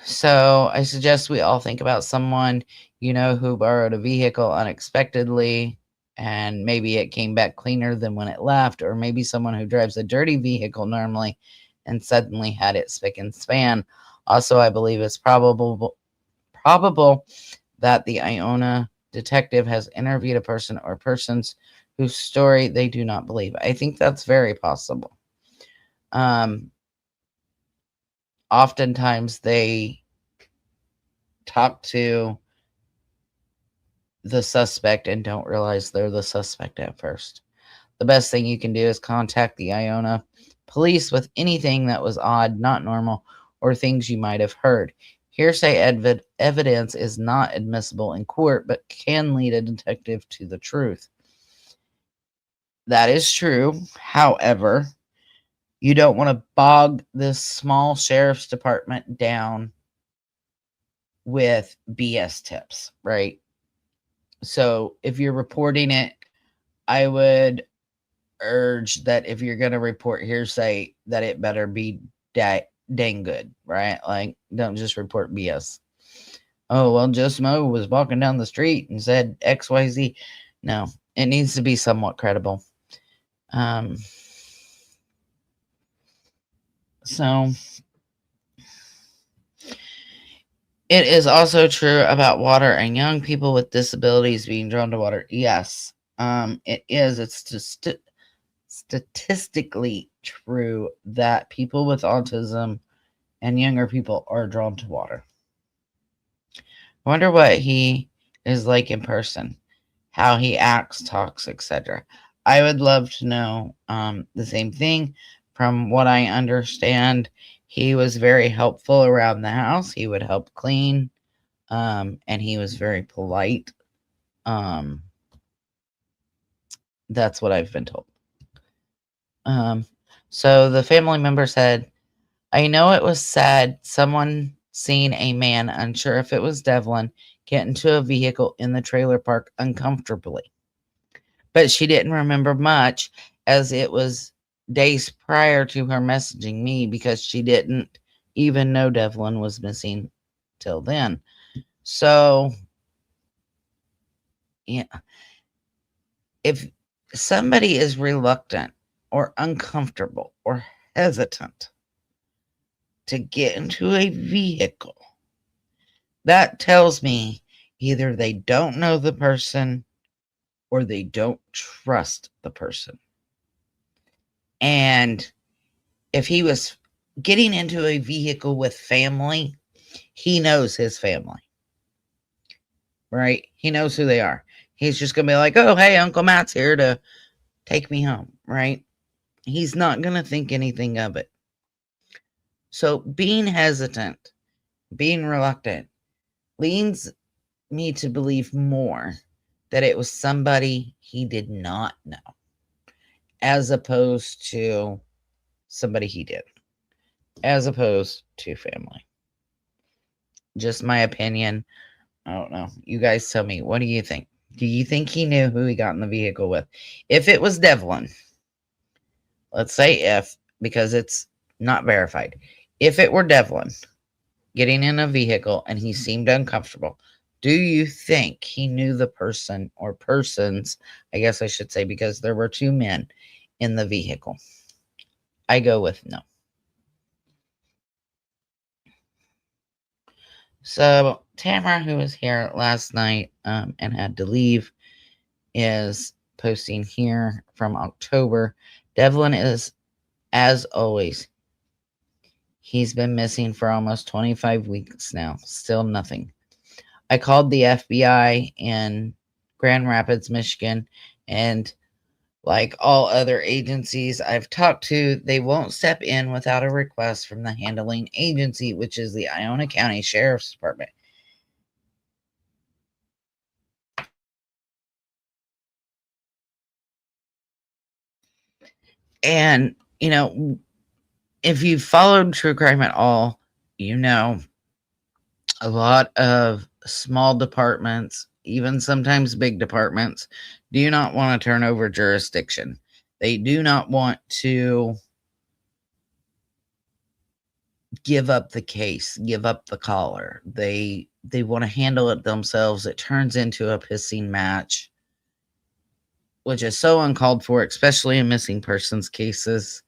So I suggest we all think about someone who borrowed a vehicle unexpectedly, and maybe it came back cleaner than when it left, or maybe someone who drives a dirty vehicle normally and suddenly had it spick and span. Also, I believe it's probable that the Iona detective has interviewed a person or persons whose story they do not believe. I think that's very possible. Oftentimes they talk to the suspect and don't realize they're the suspect at first. The best thing you can do is contact the Iona police with anything that was odd, not normal, or things you might have heard. Hearsay evidence is not admissible in court, but can lead a detective to the truth. That is true. However, you don't want to bog this small sheriff's department down with BS tips, right? So if you're reporting it, I would urge that if you're going to report hearsay, that it better be dang good, right? Like, don't just report BS. Oh, well, Joe Smo was walking down the street and said XYZ. No, it needs to be somewhat credible. So it is also true about water and young people with disabilities being drawn to water. Yes, it is. It's just statistically true that people with autism and younger people are drawn to water. I wonder what he is like in person, how he acts, talks, etc. I would love to know the same thing. From what I understand, he was very helpful around the house. He would help clean, and he was very polite. That's what I've been told. So the family member said, I know it was sad someone seen a man, unsure if it was Devlin, get into a vehicle in the trailer park uncomfortably. But she didn't remember much, as it was days prior to her messaging me, because she didn't even know Devlin was missing till then. So, yeah, if somebody is reluctant or uncomfortable or hesitant to get into a vehicle, that tells me either they don't know the person or they don't trust the person. And if he was getting into a vehicle with family, he knows his family, right? He knows who they are. He's just going to be like, oh, hey, Uncle Matt's here to take me home, right? He's not going to think anything of it. So being hesitant, being reluctant, leans me to believe more that it was somebody he did not know, as opposed to somebody he did, as opposed to family. Just my opinion. I don't know. You guys tell me. What do you think? Do you think he knew who he got in the vehicle with? If it was Devlin, let's say if, because it's not verified. If it were Devlin, getting in a vehicle and he seemed uncomfortable. Do you think he knew the person or persons, I guess I should say, because there were two men in the vehicle? I go with no. So Tamara, who was here last night and had to leave, is posting here from October. Devlin is, as always, he's been missing for almost 25 weeks now. Still nothing. I called the FBI in Grand Rapids, Michigan, and like all other agencies I've talked to, they won't step in without a request from the handling agency, which is the Iona County Sheriff's Department. And, you know, if you've followed true crime at all, you know a lot of small departments, even sometimes big departments, do not want to turn over jurisdiction. They do not want to give up the case, give up the caller. They want to handle it themselves. It turns into a pissing match, which is so uncalled for, especially in missing persons cases.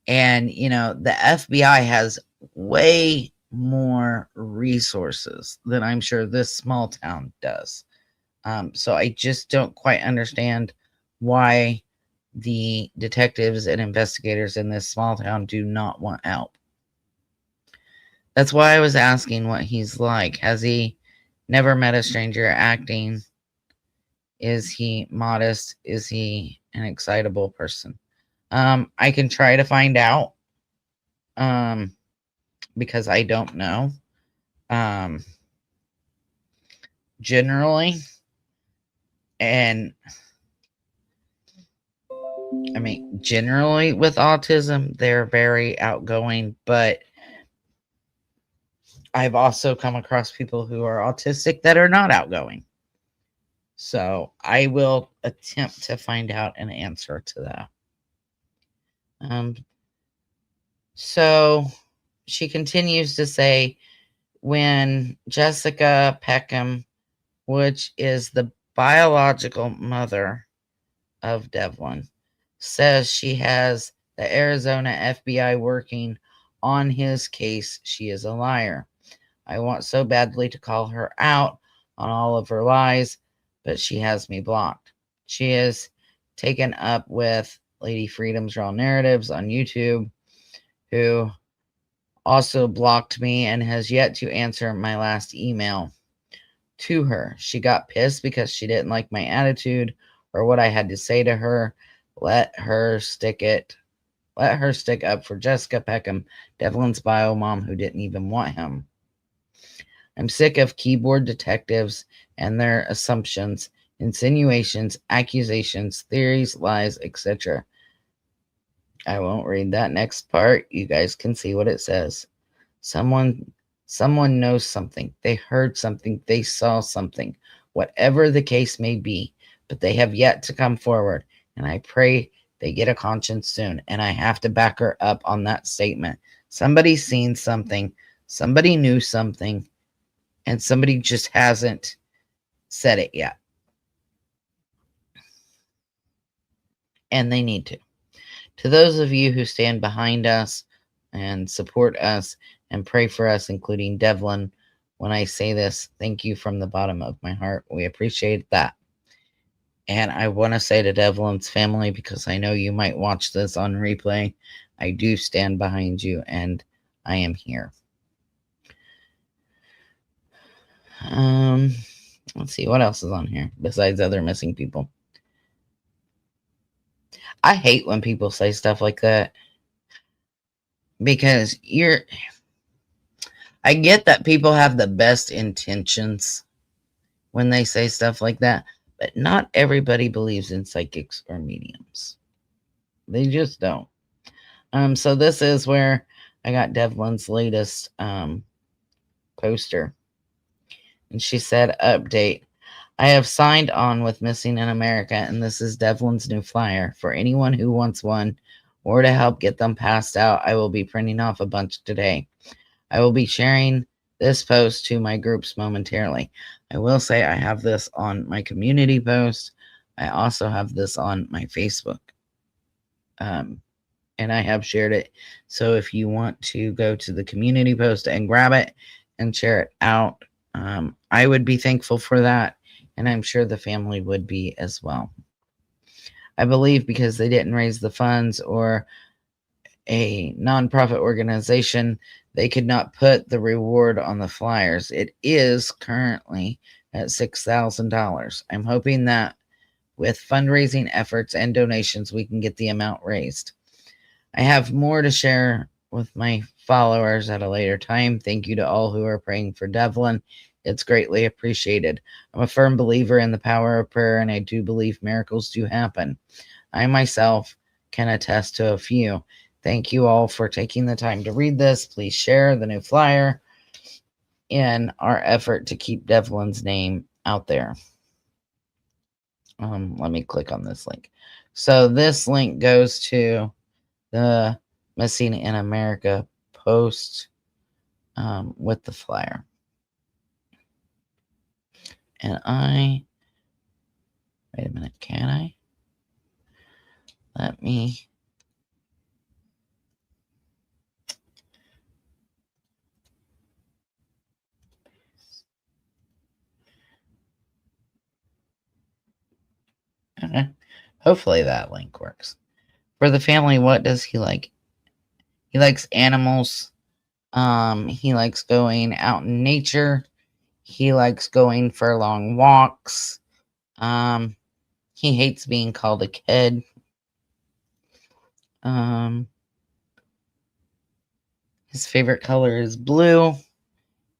And, you know, the FBI has way more resources than I'm sure this small town does. So I just don't quite understand why the detectives and investigators in this small town do not want help. That's why I was asking what he's like. Has he never met a stranger acting? Is he modest? Is he an excitable person? I can try to find out. Because I don't know. Generally, and I mean, generally with autism, they're very outgoing, but I've also come across people who are autistic that are not outgoing. So I will attempt to find out an answer to that. So she continues to say, when Jessica Peckham, which is the biological mother of Devlin, says she has the Arizona FBI working on his case, she is a liar. I want so badly to call her out on all of her lies, but she has me blocked. She is taken up with Lady Freedom's Raw Narratives on YouTube, who also blocked me and has yet to answer my last email to her. She got pissed because she didn't like my attitude or what I had to say to her. Let her stick up for Jessica Peckham, Devlin's bio mom, who didn't even want him. I'm sick of keyboard detectives and their assumptions, insinuations, accusations, theories, lies, etc. I won't read that next part. You guys can see what it says. Someone knows something. They heard something. They saw something. Whatever the case may be, but they have yet to come forward, and I pray they get a conscience soon. And I have to back her up on that statement. Somebody's seen something. Somebody knew something. And somebody just hasn't said it yet. And they need to. To those of you who stand behind us and support us and pray for us, including Devlin, when I say this, thank you from the bottom of my heart. We appreciate that. And I want to say to Devlin's family, because I know you might watch this on replay, I do stand behind you and I am here. Let's see what else is on here besides other missing people. I hate when people say stuff like that, because I get that people have the best intentions when they say stuff like that, but not everybody believes in psychics or mediums. They just don't. So this is where I got Devlin's latest poster. And she said, update. I have signed on with Missing in America, and this is Devlin's new flyer. For anyone who wants one or to help get them passed out, I will be printing off a bunch today. I will be sharing this post to my groups momentarily. I will say I have this on my community post. I also have this on my Facebook. And I have shared it. So if you want to go to the community post and grab it and share it out, I would be thankful for that. And I'm sure the family would be as well. I believe because they didn't raise the funds or a nonprofit organization, they could not put the reward on the flyers. It is currently at $6,000. I'm hoping that with fundraising efforts and donations, we can get the amount raised. I have more to share with my followers at a later time. Thank you to all who are praying for Devlin. It's greatly appreciated. I'm a firm believer in the power of prayer, and I do believe miracles do happen. I myself can attest to a few. Thank you all for taking the time to read this. Please share the new flyer in our effort to keep Devlin's name out there. Let me click on this link. So this link goes to the Missing in America post with the flyer. And wait a minute, can I? Let me. Hopefully that link works. For the family, what does he like? He likes animals. He likes going out in nature. He likes going for long walks. He hates being called a kid. His favorite color is blue,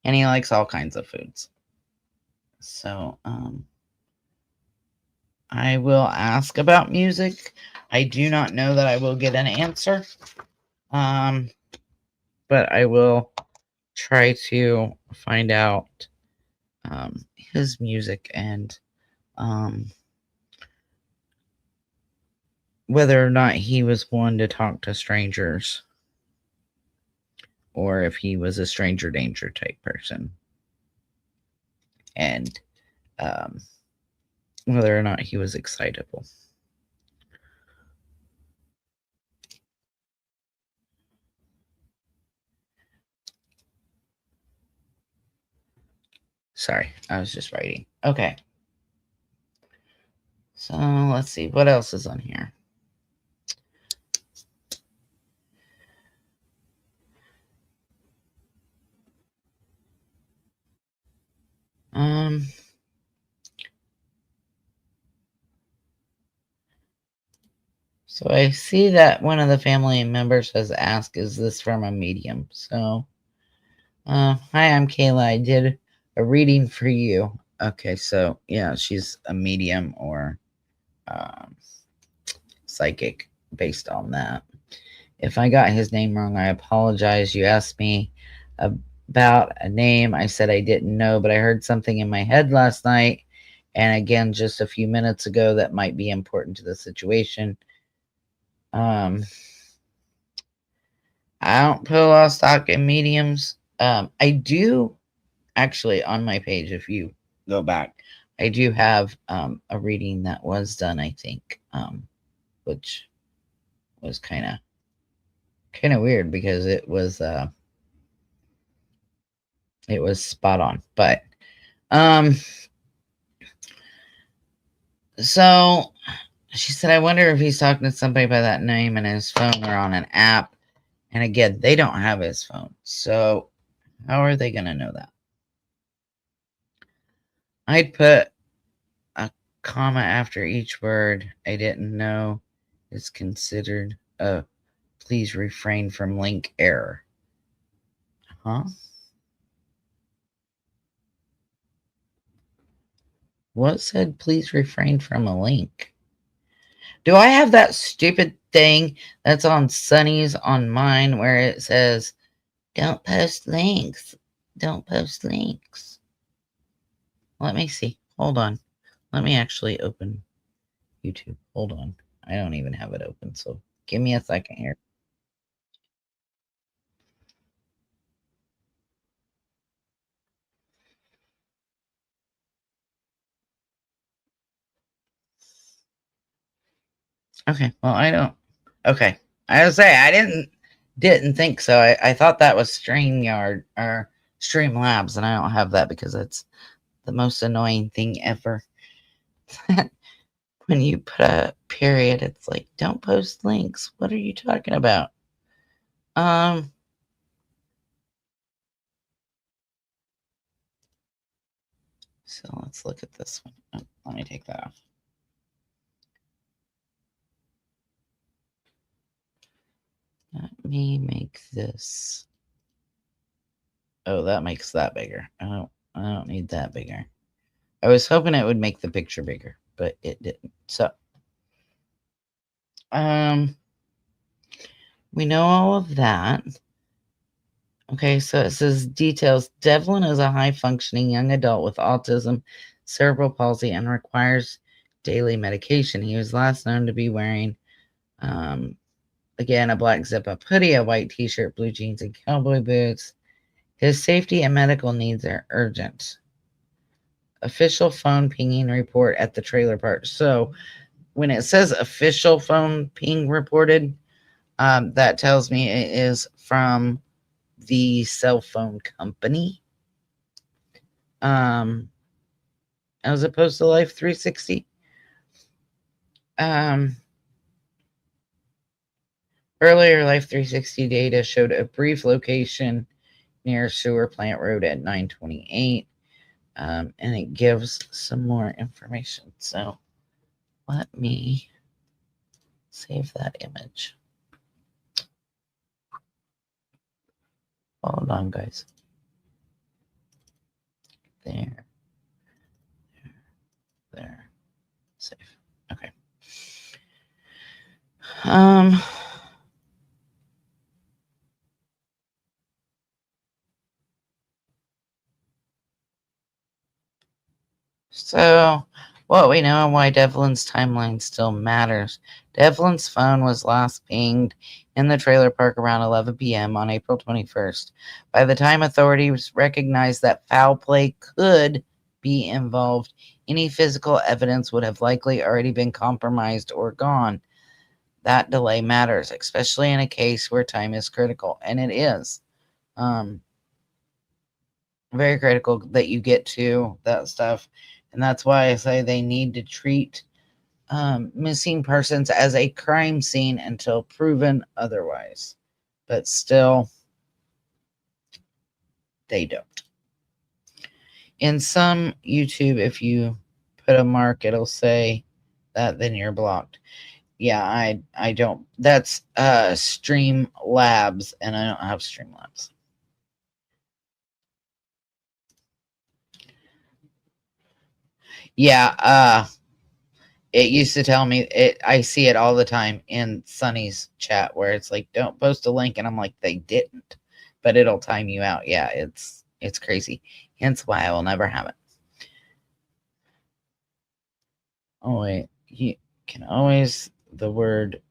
and he likes all kinds of foods. So, I will ask about music. I do not know that I will get an answer. But I will try to find out his music and whether or not he was one to talk to strangers or if he was a stranger danger type person. And whether or not he was excitable. Sorry, I was just writing. Okay. So let's see. What else is on here? So I see that one of the family members has asked, is this from a medium? So, hi, I'm Kayla. I did a reading for you. Okay, so yeah, she's a medium or psychic based on that. If I got his name wrong, I apologize. You asked me about a name. I said I didn't know, but I heard something in my head last night and again just a few minutes ago that might be important to the situation. I don't put a lot of stock in mediums. I do actually on my page, if you go back, I do have a reading that was done, I think, which was kind of weird because it was spot on. But so she said, I wonder if he's talking to somebody by that name and his phone or on an app. And again, they don't have his phone. So how are they going to know that? I'd put a comma after each word I didn't know is considered a please refrain from link error. Huh? What said please refrain from a link? Do I have that stupid thing that's on Sunny's on mine where it says, don't post links. Don't post links. Let me see. Hold on. Let me actually open YouTube. Hold on. I don't even have it open, so give me a second here. Okay, well, I don't. Okay, I was say I didn't think so. I thought that was StreamYard or Streamlabs, and I don't have that because it's the most annoying thing ever. When you put a period, it's like, don't post links. What are you talking about? Um, so let's look at this one. Oh, let me take that off. Let me make this. Oh, that makes that bigger. I don't need that bigger. I was hoping it would make the picture bigger, but it didn't. So, um, we know all of that. Okay, so it says details. Devlin is a high functioning young adult with autism, cerebral palsy, and requires daily medication. He was last known to be wearing, um, again, a black zip up hoodie, a white t shirt, blue jeans, and cowboy boots. His safety and medical needs are urgent. Official phone pinging report at the trailer park. So when it says official phone ping reported, that tells me it is from the cell phone company, um, as opposed to Life 360. Um, Earlier, Life 360 data showed a brief location near Sewer Plant Road at 928, and it gives some more information. So let me save that image. Hold on, guys. There. Save. Okay. Um, so what we know and why Devlin's timeline still matters. Devlin's phone was last pinged in the trailer park around 11 p.m. on April 21st. By the time authorities recognized that foul play could be involved, any physical evidence would have likely already been compromised or gone. That delay matters, especially in a case where time is critical, and it is. Very critical that you get to that stuff, and that's why I say they need to treat missing persons as a crime scene until proven otherwise. But still, they don't. In some YouTube, if you put a mark, it'll say that, then you're blocked. Yeah, I don't. That's Streamlabs, and I don't have Streamlabs. Yeah, it used to tell me it. I see it all the time in Sunny's chat where it's like, "Don't post a link," and I'm like, "They didn't," but it'll time you out. Yeah, it's crazy. Hence why I will never have it. Oh wait, you can always the word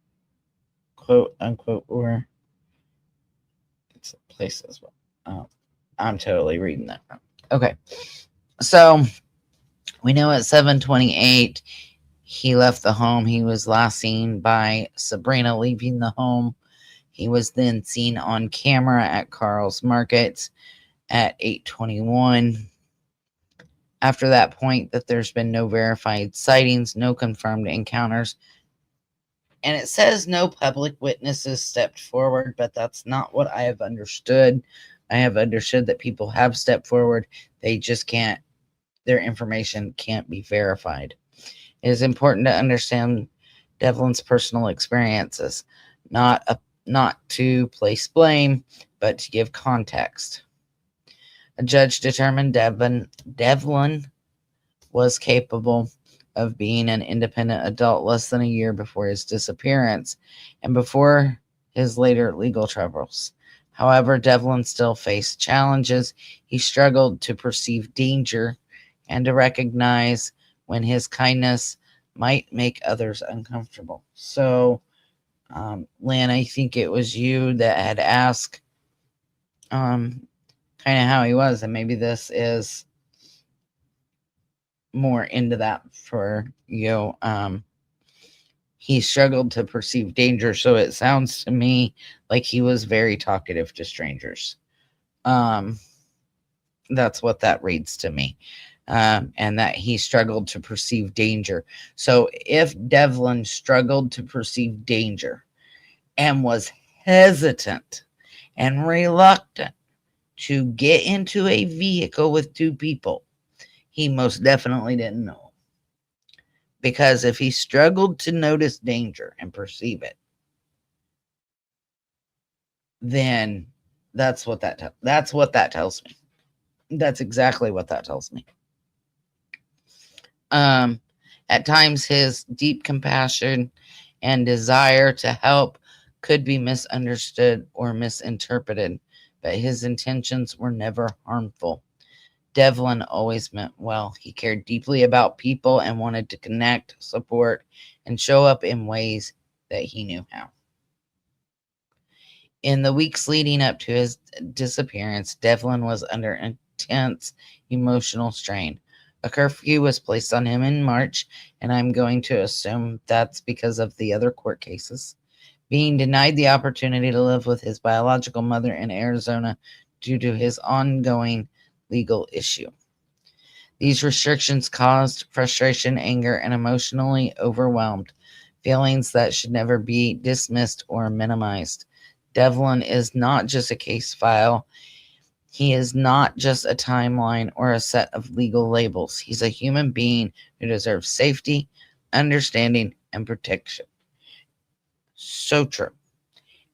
quote unquote or it's a place as well. Oh, I'm totally reading that wrong. Okay, so we know at 7:28 he left the home. He was last seen by Sabrina leaving the home. He was then seen on camera at Carl's Market at 8:21. After that point, that there's been no verified sightings, no confirmed encounters, and it says no public witnesses stepped forward, but that's not what I have understood. I have understood that people have stepped forward. They just can't. Their information can't be verified. It is important to understand Devlin's personal experiences, not to place blame, but to give context. A judge determined Devlin was capable of being an independent adult less than a year before his disappearance and before his later legal troubles. However, Devlin still faced challenges. He struggled to perceive danger and to recognize when his kindness might make others uncomfortable. So, Lynn, I think it was you that had asked kind of how he was, and maybe this is more into that for you. he struggled to perceive danger. So it sounds to me like he was very talkative to strangers. Um, that's what that reads to me. And that he struggled to perceive danger. So if Devlin struggled to perceive danger and was hesitant and reluctant to get into a vehicle with two people, he most definitely didn't know. Because if he struggled to notice danger and perceive it, then that's what that tells me. That's exactly what that tells me. Um, at times, his deep compassion and desire to help could be misunderstood or misinterpreted, but his intentions were never harmful. Devlin always meant well. He cared deeply about people and wanted to connect, support, and show up in ways that he knew how. In the weeks leading up to his disappearance, Devlin was under intense emotional strain. A curfew was placed on him in March, and I'm going to assume that's because of the other court cases. Being denied the opportunity to live with his biological mother in Arizona due to his ongoing legal issue. These restrictions caused frustration, anger, and emotionally overwhelmed, feelings that should never be dismissed or minimized. Devlin is not just a case file. He is not just a timeline or a set of legal labels. He's a human being who deserves safety, understanding, and protection. So true.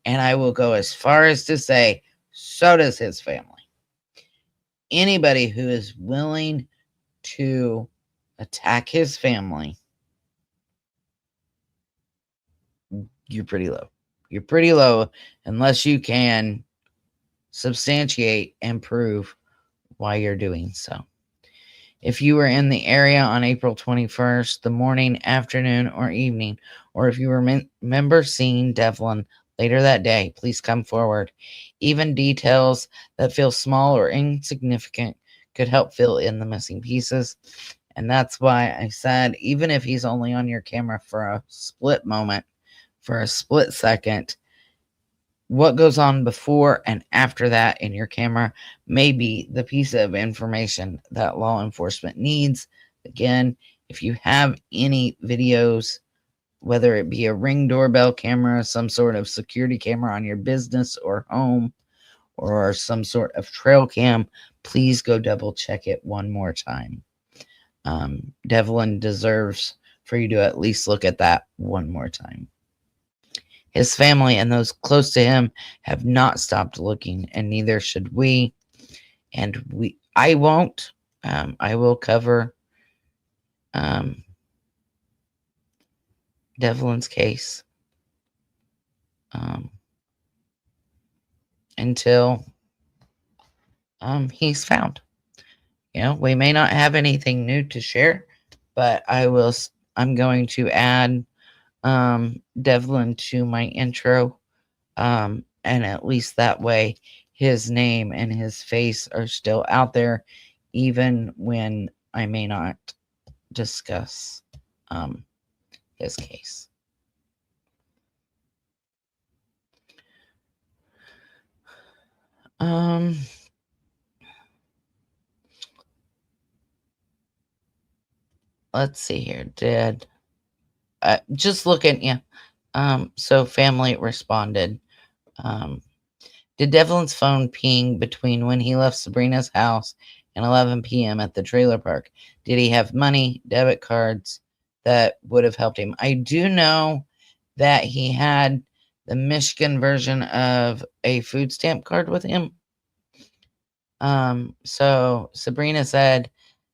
And I will go as far as to say, so does his family. Anybody who is willing to attack his family, you're pretty low. You're pretty low unless you can substantiate and prove why you're doing so. If you were in the area on April 21st, the morning, afternoon, or evening, or if you remember seeing Devlin later that day, please come forward. Even details that feel small or insignificant could help fill in the missing pieces. And that's why I said, even if he's only on your camera for a split moment, for a split second, what goes on before and after that in your camera may be the piece of information that law enforcement needs. Again, if you have any videos, whether it be a Ring doorbell camera, some sort of security camera on your business or home, or some sort of trail cam, please go double check it one more time. Devlin deserves for you to at least look at that one more time. His family and those close to him have not stopped looking, and neither should we. And I won't. I will cover Devlin's case until he's found. We may not have anything new to share, but I'm going to add Devlin to my intro, and at least that way his name and his face are still out there, even when I may not discuss his case. Let's see here. Just looking, yeah. So family responded. Did Devlin's phone ping between when he left Sabrina's house and 11 p.m. at the trailer park? Did he have money, debit cards that would have helped him? I do know that he had the Michigan version of a food stamp card with him. So Sabrina said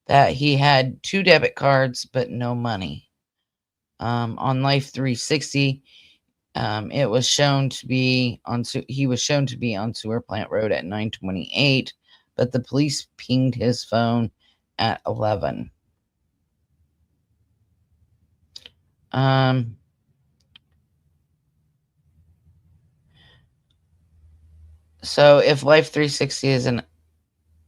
that he had 2 debit cards but no money. On Life 360, it was shown to be he was shown to be on Sewer Plant Road at 9:28, but the police pinged his phone at 11. So if Life 360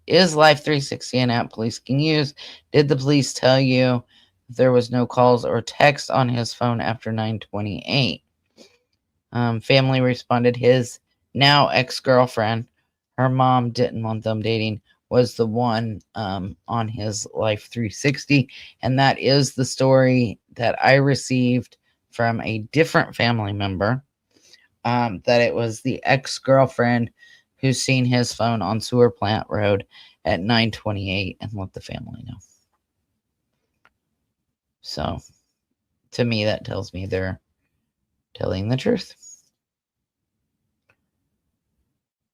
is Life 360 an app police can use? Did the police tell you there was no calls or text on his phone after 9:28. Family responded his now ex-girlfriend, her mom didn't want them dating, was the one on his Life 360. And that is the story that I received from a different family member, that it was the ex-girlfriend who's seen his phone on Sewer Plant Road at 9:28 and let the family know. So, to me, that tells me they're telling the truth.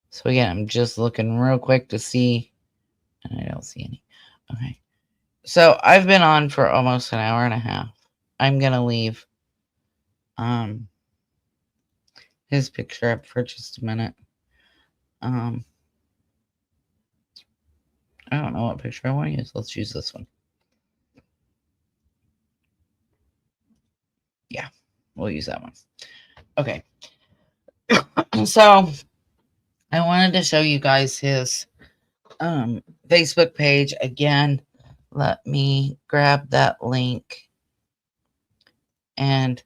So again, I'm just looking real quick to see, and I don't see any. Okay. So I've been on for almost an hour and a half. I'm gonna leave his picture up for just a minute. I don't know what picture I want to use. Let's use this one. Yeah, we'll use that one. Okay. So I wanted to show you guys his Facebook page again. Let me grab that link and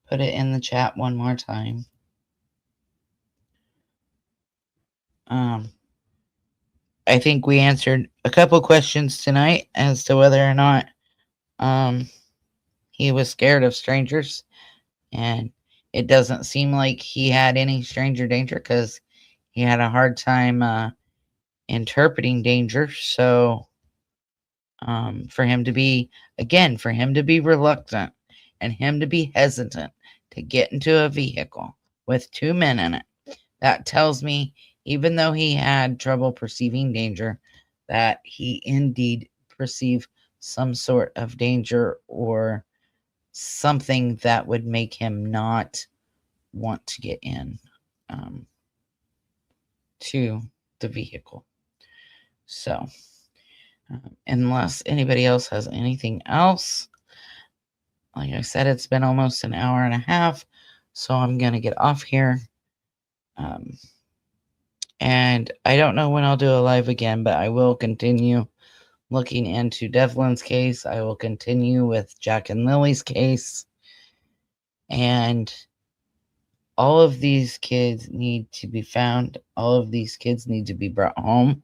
put it in the chat one more time. I think we answered a couple questions tonight as to whether or not he was scared of strangers, and it doesn't seem like he had any stranger danger because he had a hard time interpreting danger. So for him to be reluctant and him to be hesitant to get into a vehicle with two men in it, that tells me, even though he had trouble perceiving danger, that he indeed perceived some sort of danger or something that would make him not want to get in to the vehicle. So, unless anybody else has anything else, like I said, it's been almost an hour and a half, so I'm going to get off here. And I don't know when I'll do a live again, but I will continue looking into Devlin's case. I will continue with Jack and Lily's case. And all of these kids need to be found. All of these kids need to be brought home.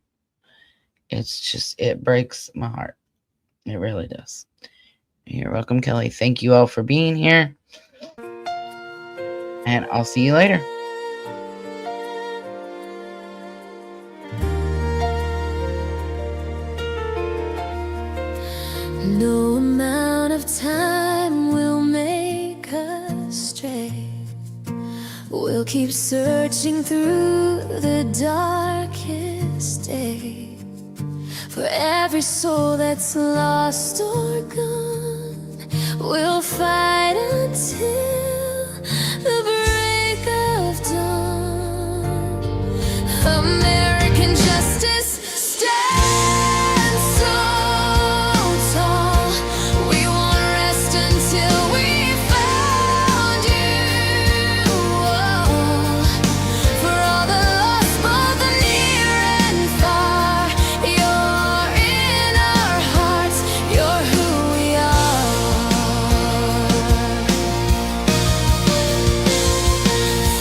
It breaks my heart. It really does. You're welcome, Kelly. Thank you all for being here. And I'll see you later. No amount of time will make us stray. We'll keep searching through the darkest day for every soul that's lost or gone. We'll fight until the break of dawn. American justice stands so tall. We won't rest until we found you. For all the lost, both the near and far, you're in our hearts. You're who we are.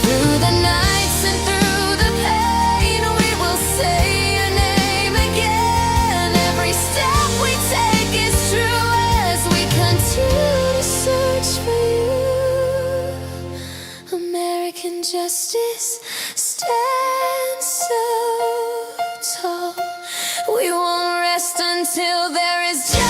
Through the nights and through the pain, we will say your name again. Every step we take is true as we continue to search for you. American justice stands so tall. We won't rest until there is justice.